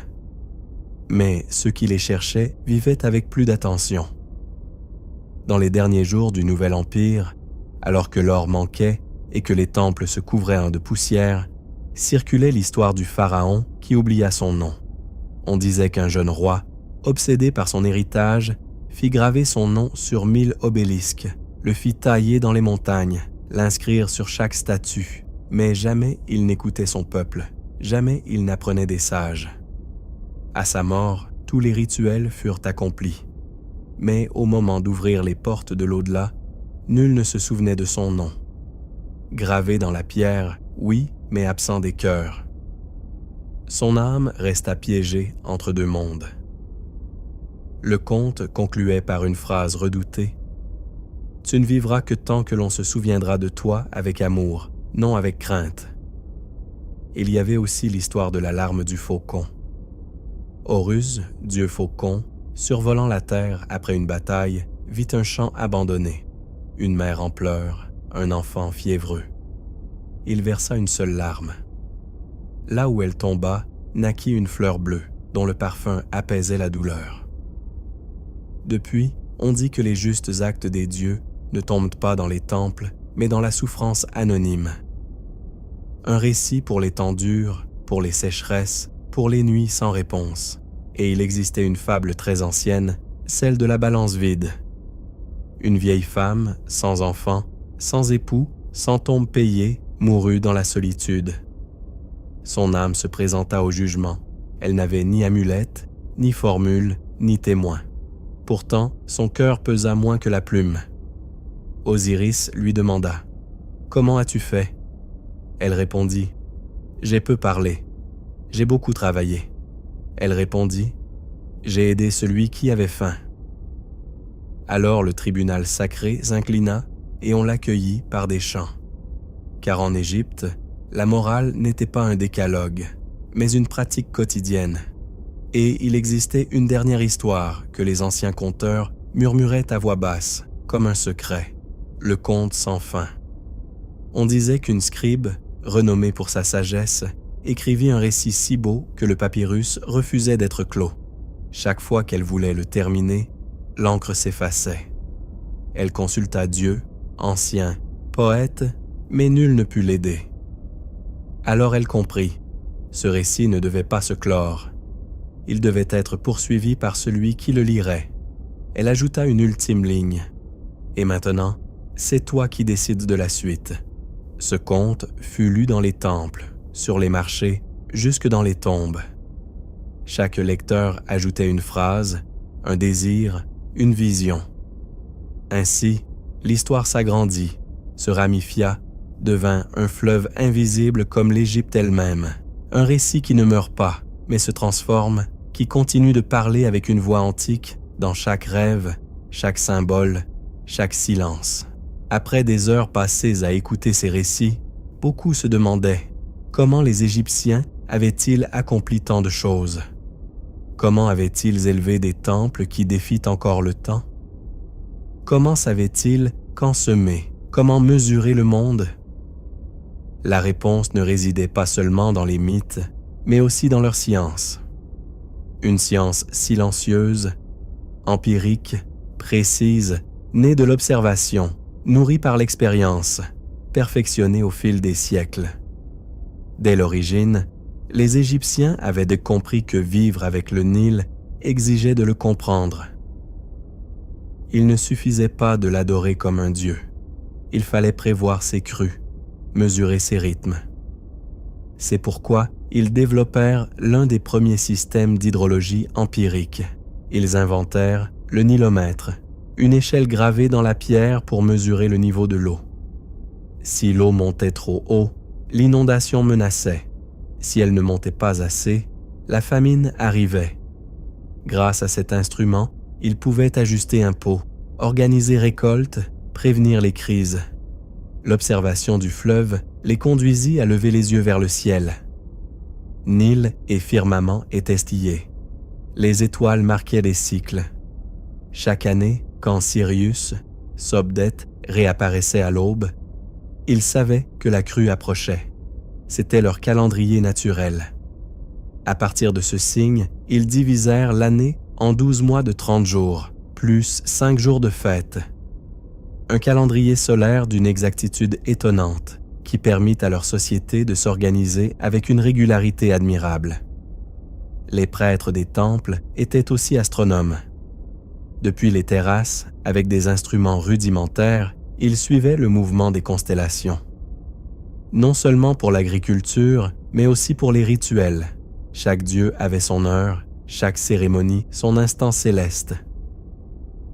Mais ceux qui les cherchaient vivaient avec plus d'attention. Dans les derniers jours du Nouvel Empire, alors que l'or manquait et que les temples se couvraient de poussière, circulait l'histoire du pharaon qui oublia son nom. On disait qu'un jeune roi, obsédé par son héritage, fit graver son nom sur 1000 obélisques, le fit tailler dans les montagnes, l'inscrire sur chaque statue, mais jamais il n'écoutait son peuple, jamais il n'apprenait des sages. À sa mort, tous les rituels furent accomplis. Mais au moment d'ouvrir les portes de l'au-delà, nul ne se souvenait de son nom. Gravé dans la pierre, oui, mais absent des cœurs. Son âme resta piégée entre 2 mondes. Le conte concluait par une phrase redoutée. « Tu ne vivras que tant que l'on se souviendra de toi avec amour, non avec crainte. » Il y avait aussi l'histoire de la larme du faucon. Horus, dieu faucon, survolant la terre après une bataille, vit un champ abandonné, une mère en pleurs, un enfant fiévreux. Il versa une seule larme. Là où elle tomba, naquit une fleur bleue, dont le parfum apaisait la douleur. Depuis, on dit que les justes actes des dieux ne tombent pas dans les temples, mais dans la souffrance anonyme. Un récit pour les temps durs, pour les sécheresses, pour les nuits sans réponse. Et il existait une fable très ancienne, celle de la balance vide. Une vieille femme, sans enfant, sans époux, sans tombe payée, mourut dans la solitude. Son âme se présenta au jugement. Elle n'avait ni amulette, ni formule, ni témoin. Pourtant, son cœur pesa moins que la plume. Osiris lui demanda « Comment as-tu fait ?» Elle répondit « J'ai peu parlé. J'ai beaucoup travaillé. » Elle répondit « J'ai aidé celui qui avait faim. » Alors le tribunal sacré s'inclina et on l'accueillit par des chants. Car en Égypte, la morale n'était pas un décalogue, mais une pratique quotidienne. Et il existait une dernière histoire que les anciens conteurs murmuraient à voix basse, comme un secret, le conte sans fin. On disait qu'une scribe, renommée pour sa sagesse, écrivit un récit si beau que le papyrus refusait d'être clos. Chaque fois qu'elle voulait le terminer, l'encre s'effaçait. Elle consulta Dieu, ancien, poète, mais nul ne put l'aider. Alors elle comprit, ce récit ne devait pas se clore. il devait être poursuivi par celui qui le lirait. Elle ajouta une ultime ligne. « Et maintenant, c'est toi qui décides de la suite. » Ce conte fut lu dans les temples, sur les marchés, jusque dans les tombes. Chaque lecteur ajoutait une phrase, un désir, une vision. Ainsi, l'histoire s'agrandit, se ramifia, devint un fleuve invisible comme l'Égypte elle-même, un récit qui ne meurt pas, mais se transforme, qui continue de parler avec une voix antique dans chaque rêve, chaque symbole, chaque silence. Après des heures passées à écouter ces récits, beaucoup se demandaient comment les Égyptiens avaient-ils accompli tant de choses? Comment avaient-ils élevé des temples qui défient encore le temps? Comment savaient-ils quand semer, comment mesurer le monde? La réponse ne résidait pas seulement dans les mythes, mais aussi dans leur science. Une science silencieuse, empirique, précise, née de l'observation, nourrie par l'expérience, perfectionnée au fil des siècles. Dès l'origine, les Égyptiens avaient compris que vivre avec le Nil exigeait de le comprendre. Il ne suffisait pas de l'adorer comme un dieu. Il fallait prévoir ses crues, mesurer ses rythmes. C'est pourquoi ils développèrent l'un des premiers systèmes d'hydrologie empirique. Ils inventèrent le nilomètre, une échelle gravée dans la pierre pour mesurer le niveau de l'eau. Si l'eau montait trop haut, l'inondation menaçait. Si elle ne montait pas assez, la famine arrivait. Grâce à cet instrument, ils pouvaient ajuster un pot, organiser récoltes, prévenir les crises. L'observation du fleuve les conduisit à lever les yeux vers le ciel. Nil et firmament étaient stillés. Les étoiles marquaient des cycles. Chaque année, quand Sirius, Sobdet, réapparaissait à l'aube, ils savaient que la crue approchait. C'était leur calendrier naturel. À partir de ce signe, ils divisèrent l'année en 12 mois de 30 jours, plus 5 jours de fête. Un calendrier solaire d'une exactitude étonnante, qui permit à leur société de s'organiser avec une régularité admirable. Les prêtres des temples étaient aussi astronomes. Depuis les terrasses, avec des instruments rudimentaires, ils suivaient le mouvement des constellations. Non seulement pour l'agriculture, mais aussi pour les rituels. Chaque dieu avait son heure, chaque cérémonie son instant céleste.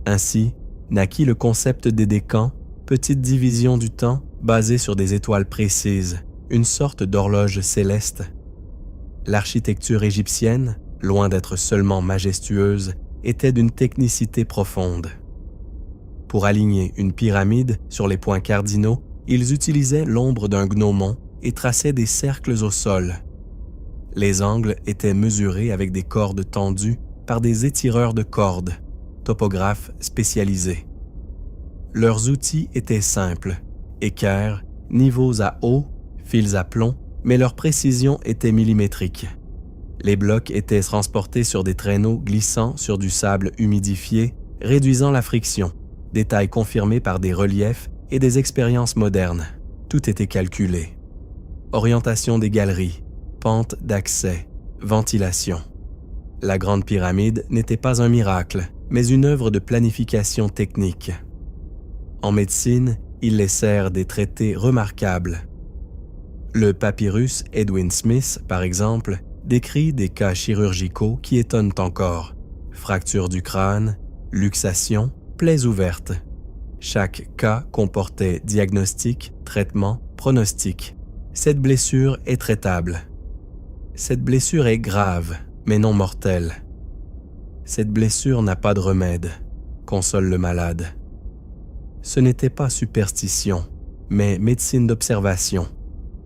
Ainsi, naquit le concept des décans, petite division du temps basée sur des étoiles précises, une sorte d'horloge céleste. L'architecture égyptienne, loin d'être seulement majestueuse, était d'une technicité profonde. Pour aligner une pyramide sur les points cardinaux, ils utilisaient l'ombre d'un gnomon et traçaient des cercles au sol. Les angles étaient mesurés avec des cordes tendues par des étireurs de cordes, topographes spécialisés. Leurs outils étaient simples, équerres, niveaux à eau, fils à plomb, mais leur précision était millimétrique. Les blocs étaient transportés sur des traîneaux glissant sur du sable humidifié, réduisant la friction, détail confirmé par des reliefs et des expériences modernes. Tout était calculé. Orientation des galeries, pente d'accès, ventilation. La Grande Pyramide n'était pas un miracle, mais une œuvre de planification technique. En médecine, ils laissèrent des traités remarquables. Le papyrus Edwin Smith, par exemple, décrit des cas chirurgicaux qui étonnent encore. Fracture du crâne, luxation, plaies ouvertes. Chaque cas comportait diagnostic, traitement, pronostic. Cette blessure est traitable. Cette blessure est grave, mais non mortelle. Cette blessure n'a pas de remède, console le malade. Ce n'était pas superstition, mais médecine d'observation.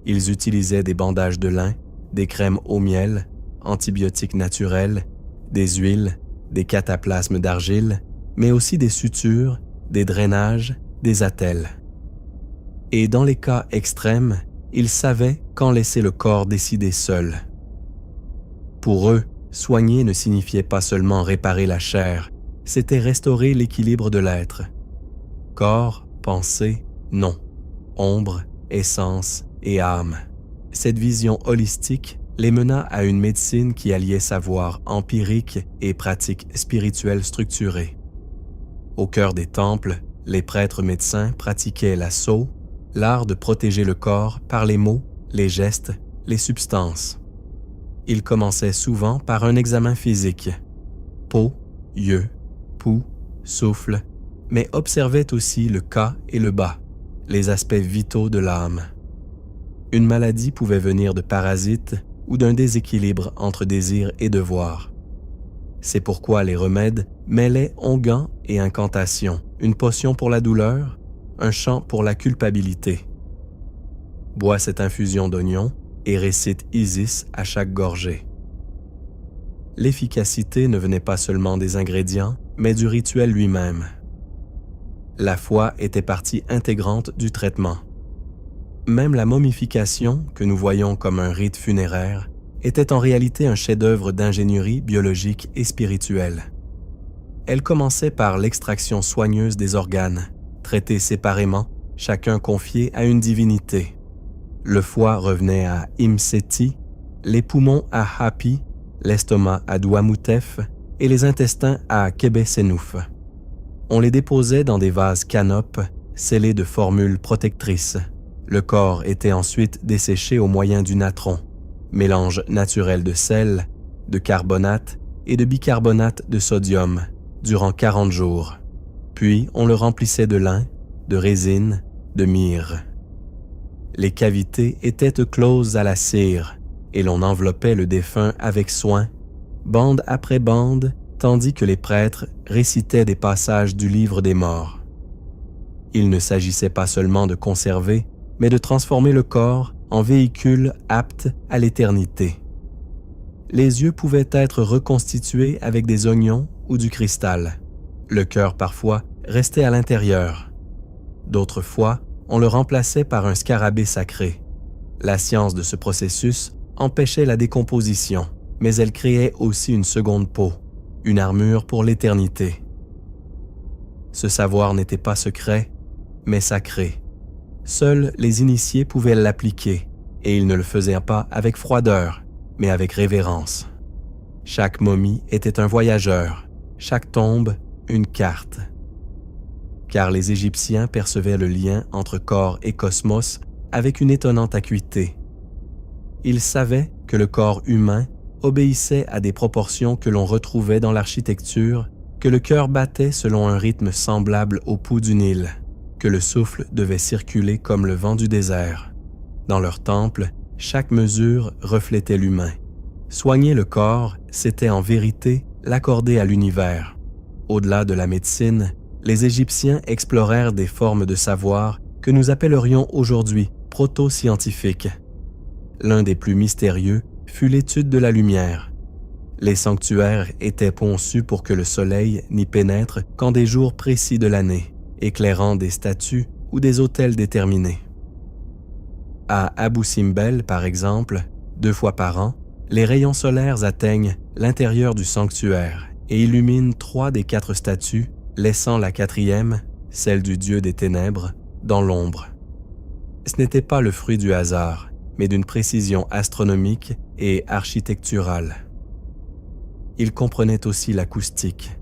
Ils utilisaient des bandages de lin, des crèmes au miel, antibiotiques naturels, des huiles, des cataplasmes d'argile, mais aussi des sutures, des drainages, des attelles. Et dans les cas extrêmes, ils savaient quand laisser le corps décider seul. Pour eux, soigner ne signifiait pas seulement réparer la chair, c'était restaurer l'équilibre de l'être. Corps, pensée, non. Ombre, essence et âme. Cette vision holistique les mena à une médecine qui alliait savoir empirique et pratiques spirituelles structurées. Au cœur des temples, les prêtres médecins pratiquaient la Sceau, l'art de protéger le corps par les mots, les gestes, les substances. Ils commençaient souvent par un examen physique. Peau, yeux, pouls, souffle, mais observaient aussi le cas et le bas, les aspects vitaux de l'âme. Une maladie pouvait venir de parasites ou d'un déséquilibre entre désir et devoir. C'est pourquoi les remèdes mêlaient onguents et incantations, une potion pour la douleur, un chant pour la culpabilité. Bois cette infusion d'oignon et récite Isis à chaque gorgée. L'efficacité ne venait pas seulement des ingrédients, mais du rituel lui-même. La foi était partie intégrante du traitement. Même la momification, que nous voyons comme un rite funéraire, était en réalité un chef-d'œuvre d'ingénierie biologique et spirituelle. Elle commençait par l'extraction soigneuse des organes, traités séparément, chacun confié à une divinité. Le foie revenait à Imseti, les poumons à Hapi, l'estomac à Douamoutef et les intestins à Kebesenouf. On les déposait dans des vases canopes scellés de formules protectrices. Le corps était ensuite desséché au moyen du natron, mélange naturel de sel, de carbonate et de bicarbonate de sodium, durant 40 jours. Puis on le remplissait de lin, de résine, de myrrhe. Les cavités étaient closes à la cire et l'on enveloppait le défunt avec soin, bande après bande, tandis que les prêtres récitaient des passages du livre des morts. Il ne s'agissait pas seulement de conserver, mais de transformer le corps en véhicule apte à l'éternité. Les yeux pouvaient être reconstitués avec des oignons ou du cristal. Le cœur, parfois, restait à l'intérieur. D'autres fois, on le remplaçait par un scarabée sacré. La science de ce processus empêchait la décomposition, mais elle créait aussi une seconde peau, une armure pour l'éternité. Ce savoir n'était pas secret, mais sacré. Seuls les initiés pouvaient l'appliquer, et ils ne le faisaient pas avec froideur, mais avec révérence. Chaque momie était un voyageur, chaque tombe une carte. Car les Égyptiens percevaient le lien entre corps et cosmos avec une étonnante acuité. Ils savaient que le corps humain obéissait à des proportions que l'on retrouvait dans l'architecture, que le cœur battait selon un rythme semblable au pouls du Nil, que le souffle devait circuler comme le vent du désert. Dans leur temple, chaque mesure reflétait l'humain. Soigner le corps, c'était en vérité l'accorder à l'univers. Au-delà de la médecine, les Égyptiens explorèrent des formes de savoir que nous appellerions aujourd'hui proto-scientifiques. L'un des plus mystérieux fut l'étude de la lumière. Les sanctuaires étaient conçus pour que le soleil n'y pénètre qu'en des jours précis de l'année, éclairant des statues ou des autels déterminés. À Abou Simbel, par exemple, 2 fois par an, les rayons solaires atteignent l'intérieur du sanctuaire et illuminent 3 des 4 statues, laissant la 4e, celle du dieu des ténèbres, dans l'ombre. Ce n'était pas le fruit du hasard, mais d'une précision astronomique et architecturale. Il comprenait aussi l'acoustique.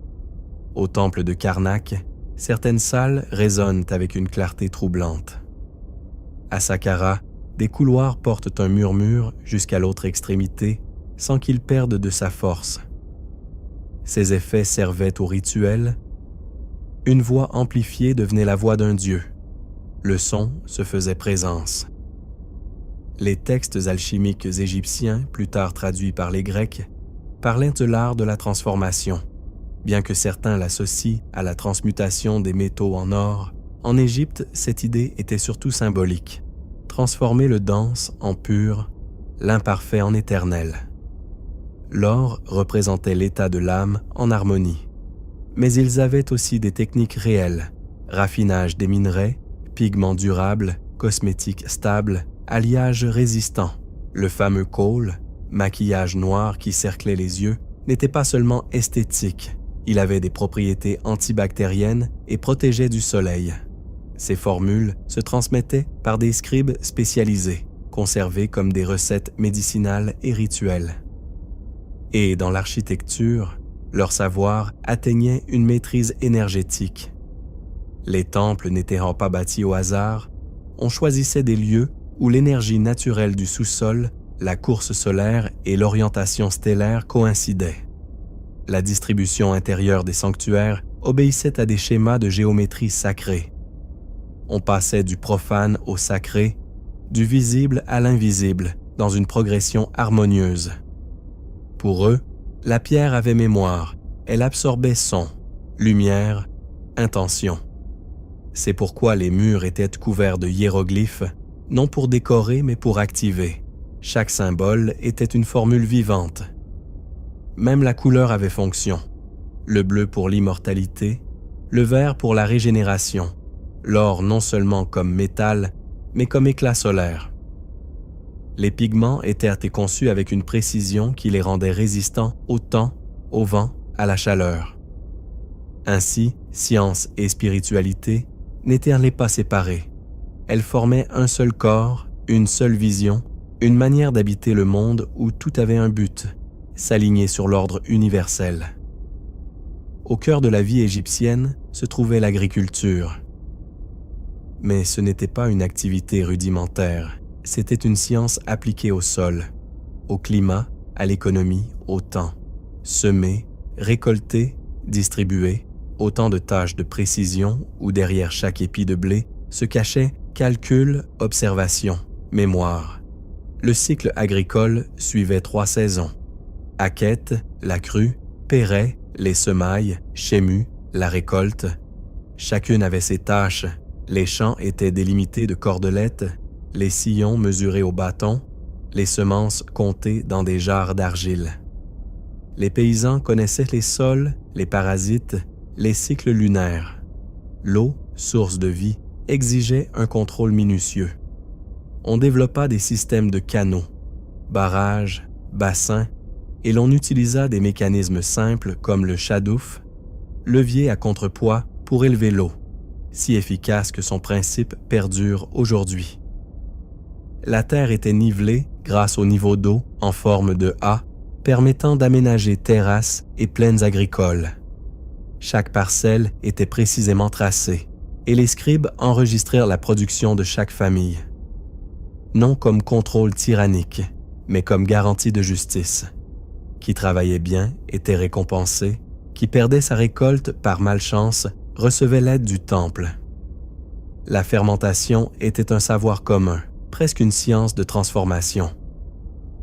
Au temple de Karnak, certaines salles résonnent avec une clarté troublante. À Saqqara, des couloirs portent un murmure jusqu'à l'autre extrémité sans qu'il perde de sa force. Ces effets servaient au rituel. Une voix amplifiée devenait la voix d'un dieu. Le son se faisait présence. Les textes alchimiques égyptiens, plus tard traduits par les Grecs, parlaient de l'art de la transformation. Bien que certains l'associent à la transmutation des métaux en or, en Égypte, cette idée était surtout symbolique. Transformer le dense en pur, l'imparfait en éternel. L'or représentait l'état de l'âme en harmonie. Mais ils avaient aussi des techniques réelles, raffinage des minerais, pigments durables, cosmétiques stables, alliage résistant. Le fameux kohl, maquillage noir qui cerclait les yeux, n'était pas seulement esthétique, il avait des propriétés antibactériennes et protégeait du soleil. Ces formules se transmettaient par des scribes spécialisés, conservées comme des recettes médicinales et rituelles. Et dans l'architecture, leur savoir atteignait une maîtrise énergétique. Les temples n'étaient pas bâtis au hasard, on choisissait des lieux où l'énergie naturelle du sous-sol, la course solaire et l'orientation stellaire coïncidaient. La distribution intérieure des sanctuaires obéissait à des schémas de géométrie sacrée. On passait du profane au sacré, du visible à l'invisible, dans une progression harmonieuse. Pour eux, la pierre avait mémoire, elle absorbait son, lumière, intention. C'est pourquoi les murs étaient couverts de hiéroglyphes, non pour décorer mais pour activer. Chaque symbole était une formule vivante. Même la couleur avait fonction. Le bleu pour l'immortalité, le vert pour la régénération, l'or non seulement comme métal, mais comme éclat solaire. Les pigments étaient conçus avec une précision qui les rendait résistants au temps, au vent, à la chaleur. Ainsi, science et spiritualité n'étaient pas séparées. Elles formaient un seul corps, une seule vision, une manière d'habiter le monde où tout avait un but, s'aligner sur l'ordre universel. Au cœur de la vie égyptienne se trouvait l'agriculture. Mais ce n'était pas une activité rudimentaire, c'était une science appliquée au sol, au climat, à l'économie, au temps. Semer, récolter, distribuer, autant de tâches de précision où derrière chaque épi de blé se cachait calcul, observation, mémoire. Le cycle agricole suivait 3 saisons. Akhet, la crue, Péret, les semailles, Chému, la récolte. Chacune avait ses tâches. Les champs étaient délimités de cordelettes, les sillons mesurés au bâton, les semences comptées dans des jarres d'argile. Les paysans connaissaient les sols, les parasites, les cycles lunaires. L'eau, source de vie, exigeait un contrôle minutieux. On développa des systèmes de canaux, barrages, bassins, et l'on utilisa des mécanismes simples comme le chadouf, levier à contrepoids pour élever l'eau, si efficace que son principe perdure aujourd'hui. La terre était nivelée grâce au niveau d'eau en forme de A, permettant d'aménager terrasses et plaines agricoles. Chaque parcelle était précisément tracée, et les scribes enregistrèrent la production de chaque famille. Non comme contrôle tyrannique, mais comme garantie de justice. Qui travaillait bien était récompensé, qui perdait sa récolte par malchance recevait l'aide du temple. La fermentation était un savoir commun, presque une science de transformation.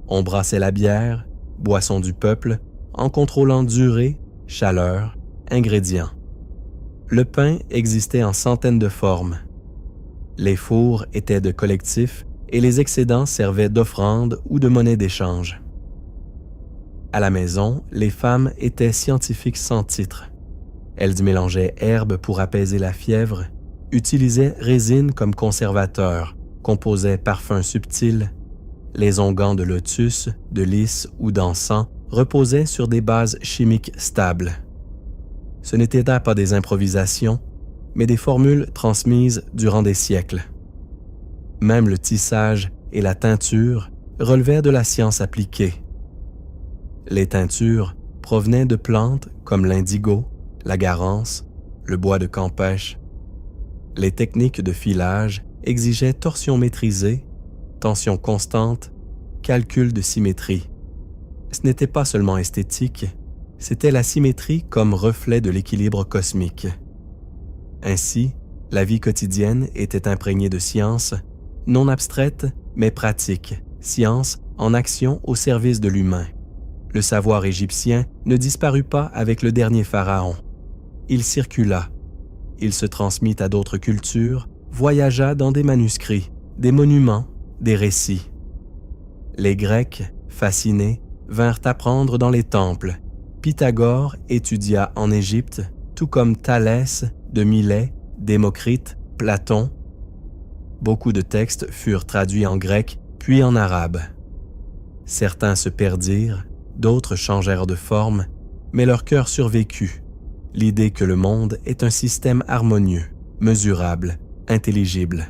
On brassait la bière, boisson du peuple, en contrôlant durée, chaleur, ingrédients. Le pain existait en centaines de formes. Les fours étaient de collectifs et les excédents servaient d'offrandes ou de monnaie d'échange. À la maison, les femmes étaient scientifiques sans titre. Elles mélangeaient herbes pour apaiser la fièvre, utilisaient résine comme conservateur, composaient parfums subtils. Les onguents de lotus, de lys ou d'encens reposaient sur des bases chimiques stables. Ce n'étaient pas des improvisations, mais des formules transmises durant des siècles. Même le tissage et la teinture relevaient de la science appliquée. Les teintures provenaient de plantes comme l'indigo, la garance, le bois de campèche. Les techniques de filage exigeaient torsion maîtrisée, tension constante, calcul de symétrie. Ce n'était pas seulement esthétique, c'était la symétrie comme reflet de l'équilibre cosmique. Ainsi, la vie quotidienne était imprégnée de science, non abstraite mais pratique, science en action au service de l'humain. Le savoir égyptien ne disparut pas avec le dernier pharaon. Il circula. Il se transmit à d'autres cultures, voyagea dans des manuscrits, des monuments, des récits. Les Grecs, fascinés, vinrent apprendre dans les temples. Pythagore étudia en Égypte, tout comme Thalès, de Milet, Démocrite, Platon. Beaucoup de textes furent traduits en grec puis en arabe. Certains se perdirent, d'autres changèrent de forme, mais leur cœur survécut. L'idée que le monde est un système harmonieux, mesurable, intelligible.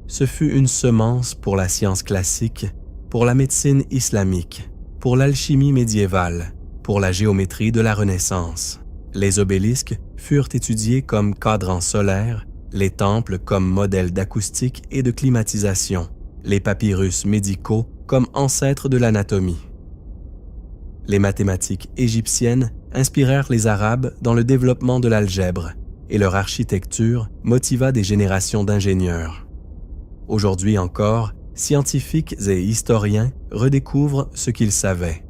Ce fut une semence pour la science classique, pour la médecine islamique, pour l'alchimie médiévale, pour la géométrie de la Renaissance. Les obélisques furent étudiés comme cadrans solaires, les temples comme modèles d'acoustique et de climatisation, les papyrus médicaux comme ancêtres de l'anatomie. Les mathématiques égyptiennes inspirèrent les Arabes dans le développement de l'algèbre et leur architecture motiva des générations d'ingénieurs. Aujourd'hui encore, scientifiques et historiens redécouvrent ce qu'ils savaient.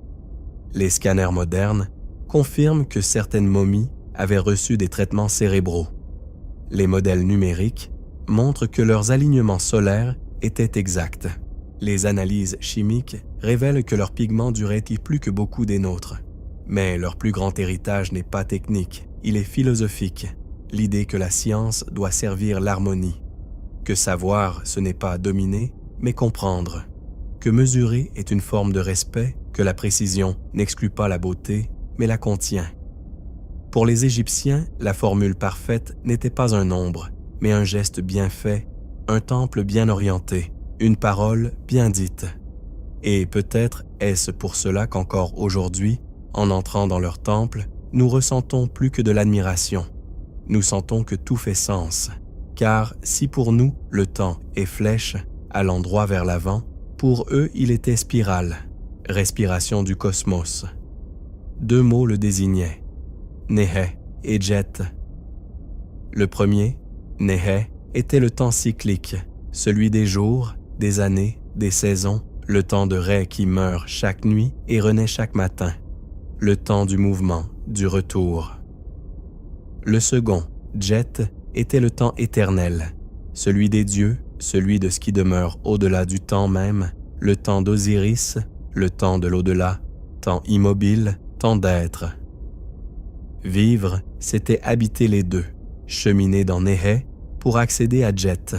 Les scanners modernes confirment que certaines momies avaient reçu des traitements cérébraux. Les modèles numériques montrent que leurs alignements solaires étaient exacts. Les analyses chimiques révèlent que leurs pigments duraient plus que beaucoup des nôtres. Mais leur plus grand héritage n'est pas technique, il est philosophique. L'idée que la science doit servir l'harmonie. Que savoir, ce n'est pas dominer, mais comprendre. Que mesurer est une forme de respect, que la précision n'exclut pas la beauté, mais la contient. Pour les Égyptiens, la formule parfaite n'était pas un nombre, mais un geste bien fait, un temple bien orienté, une parole bien dite. Et peut-être est-ce pour cela qu'encore aujourd'hui, en entrant dans leur temple, nous ressentons plus que de l'admiration. Nous sentons que tout fait sens, car si pour nous le temps est flèche, allant droit vers l'avant, pour eux il était spirale, respiration du cosmos. 2 mots le désignaient, Néhé et Djet. Le premier, Néhé, était le temps cyclique, celui des jours, des années, des saisons, le temps de Ré qui meurt chaque nuit et renaît chaque matin, le temps du mouvement, du retour. Le second, Djet, était le temps éternel, celui des dieux, celui de ce qui demeure au-delà du temps même, le temps d'Osiris, le temps de l'au-delà, temps immobile, temps d'être. Vivre, c'était habiter les deux, cheminer dans Néhé pour accéder à Djet.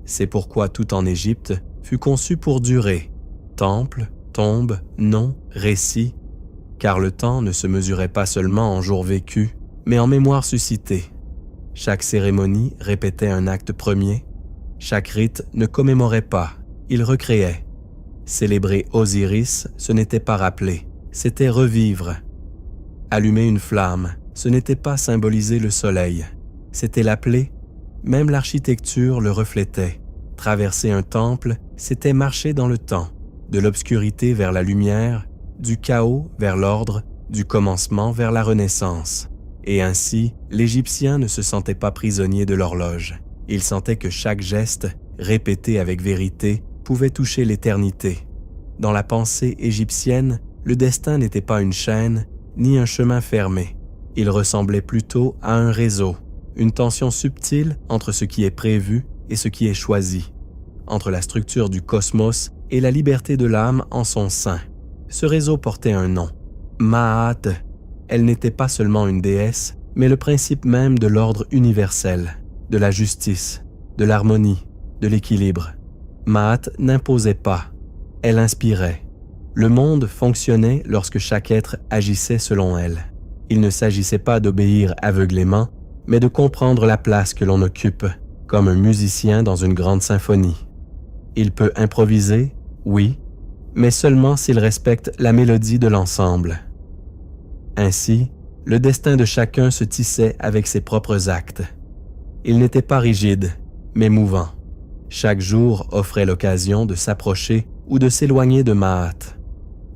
C'est pourquoi tout en Égypte fut conçu pour durer, temple, tombe, nom, récit, car le temps ne se mesurait pas seulement en jours vécus, mais en mémoire suscitée. Chaque cérémonie répétait un acte premier, chaque rite ne commémorait pas, il recréait. Célébrer Osiris, ce n'était pas rappeler, c'était revivre. Allumer une flamme, ce n'était pas symboliser le soleil, c'était l'appeler. Même l'architecture le reflétait. Traverser un temple, c'était marcher dans le temps, de l'obscurité vers la lumière, du chaos vers l'ordre, du commencement vers la renaissance. Et ainsi, l'Égyptien ne se sentait pas prisonnier de l'horloge. Il sentait que chaque geste, répété avec vérité, pouvait toucher l'éternité. Dans la pensée égyptienne, le destin n'était pas une chaîne, ni un chemin fermé. Il ressemblait plutôt à un réseau, une tension subtile entre ce qui est prévu et ce qui est choisi, entre la structure du cosmos et la liberté de l'âme en son sein. Ce réseau portait un nom, Ma'at. Elle n'était pas seulement une déesse, mais le principe même de l'ordre universel, de la justice, de l'harmonie, de l'équilibre. Ma'at n'imposait pas, elle inspirait. Le monde fonctionnait lorsque chaque être agissait selon elle. Il ne s'agissait pas d'obéir aveuglément, mais de comprendre la place que l'on occupe, comme un musicien dans une grande symphonie. Il peut improviser, oui, mais seulement s'il respecte la mélodie de l'ensemble. Ainsi, le destin de chacun se tissait avec ses propres actes. Il n'était pas rigide, mais mouvant. Chaque jour offrait l'occasion de s'approcher ou de s'éloigner de Ma'at.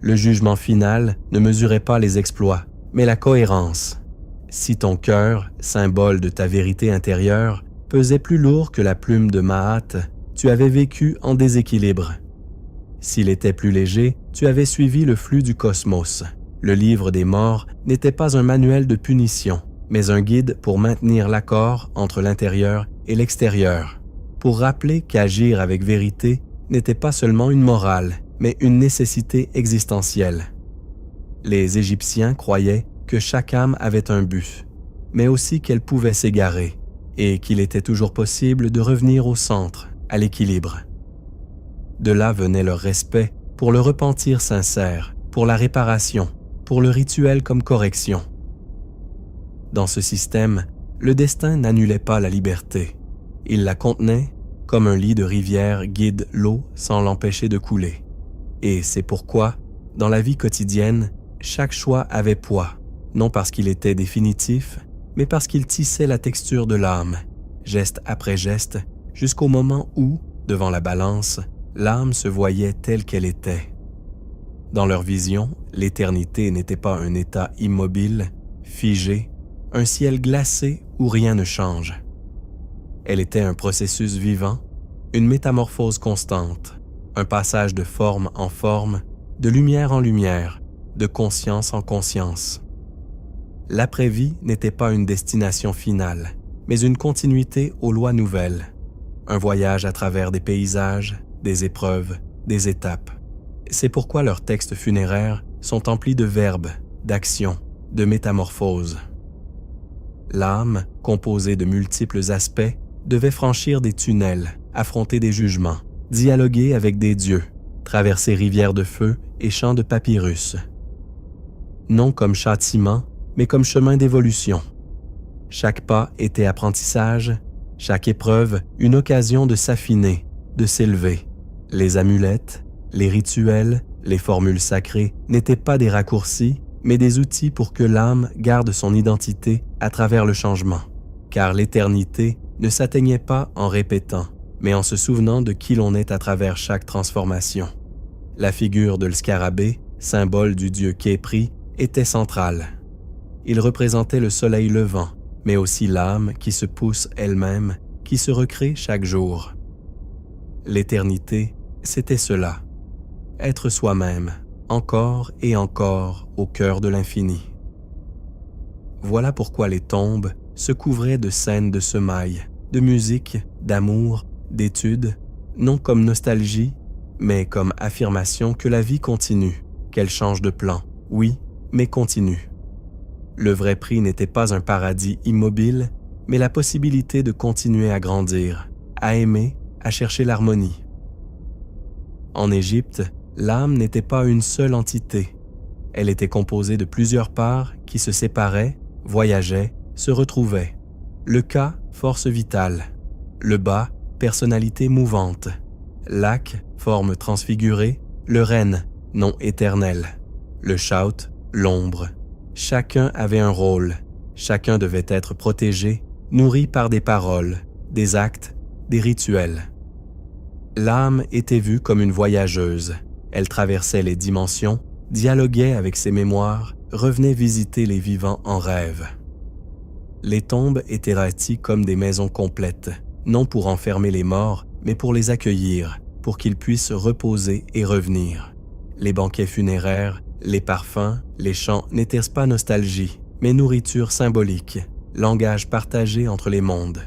Le jugement final ne mesurait pas les exploits, mais la cohérence. Si ton cœur, symbole de ta vérité intérieure, pesait plus lourd que la plume de Ma'at, tu avais vécu en déséquilibre. S'il était plus léger, tu avais suivi le flux du cosmos. Le livre des morts n'était pas un manuel de punition, mais un guide pour maintenir l'accord entre l'intérieur et l'extérieur, pour rappeler qu'agir avec vérité n'était pas seulement une morale, mais une nécessité existentielle. Les Égyptiens croyaient que chaque âme avait un but, mais aussi qu'elle pouvait s'égarer, et qu'il était toujours possible de revenir au centre, à l'équilibre. De là venait leur respect pour le repentir sincère, pour la réparation, pour le rituel comme correction. Dans ce système, le destin n'annulait pas la liberté. Il la contenait comme un lit de rivière guide l'eau sans l'empêcher de couler. Et c'est pourquoi, dans la vie quotidienne, chaque choix avait poids, non parce qu'il était définitif, mais parce qu'il tissait la texture de l'âme, geste après geste, jusqu'au moment où, devant la balance, l'âme se voyait telle qu'elle était. Dans leur vision, l'éternité n'était pas un état immobile, figé, un ciel glacé où rien ne change. Elle était un processus vivant, une métamorphose constante, un passage de forme en forme, de lumière en lumière, de conscience en conscience. L'après-vie n'était pas une destination finale, mais une continuité aux lois nouvelles, un voyage à travers des paysages, des épreuves, des étapes. C'est pourquoi leurs textes funéraires sont emplis de verbes, d'actions, de métamorphoses. L'âme, composée de multiples aspects, devait franchir des tunnels, affronter des jugements, dialoguer avec des dieux, traverser rivières de feu et champs de papyrus. Non comme châtiment, mais comme chemin d'évolution. Chaque pas était apprentissage, chaque épreuve une occasion de s'affiner, de s'élever. Les amulettes, les rituels, les formules sacrées n'étaient pas des raccourcis, mais des outils pour que l'âme garde son identité à travers le changement. Car l'éternité ne s'atteignait pas en répétant, mais en se souvenant de qui l'on est à travers chaque transformation. La figure de l'escarabée, symbole du dieu Khépri, était centrale. Il représentait le soleil levant, mais aussi l'âme qui se pousse elle-même, qui se recrée chaque jour. L'éternité, c'était cela. Être soi-même, encore et encore au cœur de l'infini. Voilà pourquoi les tombes se couvraient de scènes de semailles, de musique, d'amour, d'études, non comme nostalgie, mais comme affirmation que la vie continue, qu'elle change de plan, oui, mais continue. Le vrai prix n'était pas un paradis immobile, mais la possibilité de continuer à grandir, à aimer, à chercher l'harmonie. En Égypte, l'âme n'était pas une seule entité. Elle était composée de plusieurs parts qui se séparaient, voyageaient, se retrouvaient. Le Ka, force vitale. Le Ba, personnalité mouvante. L'Ak, forme transfigurée. Le Ren, nom éternel. Le Shout, l'ombre. Chacun avait un rôle. Chacun devait être protégé, nourri par des paroles, des actes, des rituels. L'âme était vue comme une voyageuse. Elle traversait les dimensions, dialoguait avec ses mémoires, revenait visiter les vivants en rêve. Les tombes étaient bâties comme des maisons complètes, non pour enfermer les morts, mais pour les accueillir, pour qu'ils puissent reposer et revenir. Les banquets funéraires, les parfums, les chants n'étaient pas nostalgie, mais nourriture symbolique, langage partagé entre les mondes.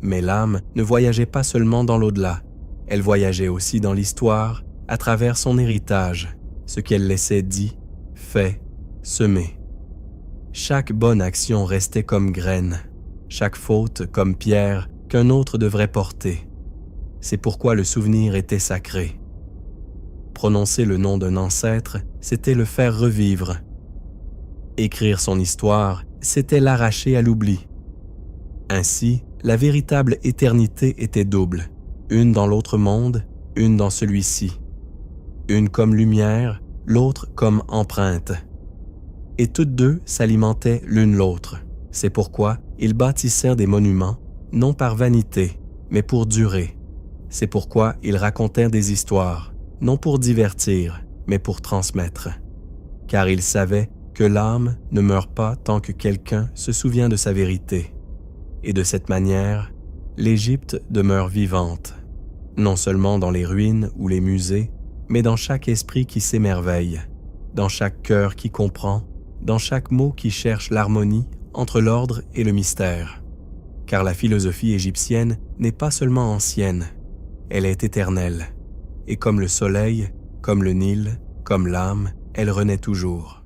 Mais l'âme ne voyageait pas seulement dans l'au-delà, elle voyageait aussi dans l'histoire, à travers son héritage, ce qu'elle laissait dit, fait, semé. Chaque bonne action restait comme graine, chaque faute comme pierre qu'un autre devrait porter. C'est pourquoi le souvenir était sacré. Prononcer le nom d'un ancêtre, c'était le faire revivre. Écrire son histoire, c'était l'arracher à l'oubli. Ainsi, la véritable éternité était double, une dans l'autre monde, une dans celui-ci. Une comme lumière, l'autre comme empreinte. Et toutes deux s'alimentaient l'une l'autre. C'est pourquoi ils bâtissèrent des monuments, non par vanité, mais pour durer. C'est pourquoi ils racontèrent des histoires, non pour divertir, mais pour transmettre. Car ils savaient que l'âme ne meurt pas tant que quelqu'un se souvient de sa vérité. Et de cette manière, l'Égypte demeure vivante, non seulement dans les ruines ou les musées, mais dans chaque esprit qui s'émerveille, dans chaque cœur qui comprend, dans chaque mot qui cherche l'harmonie entre l'ordre et le mystère. Car la philosophie égyptienne n'est pas seulement ancienne, elle est éternelle. Et comme le soleil, comme le Nil, comme l'âme, elle renaît toujours.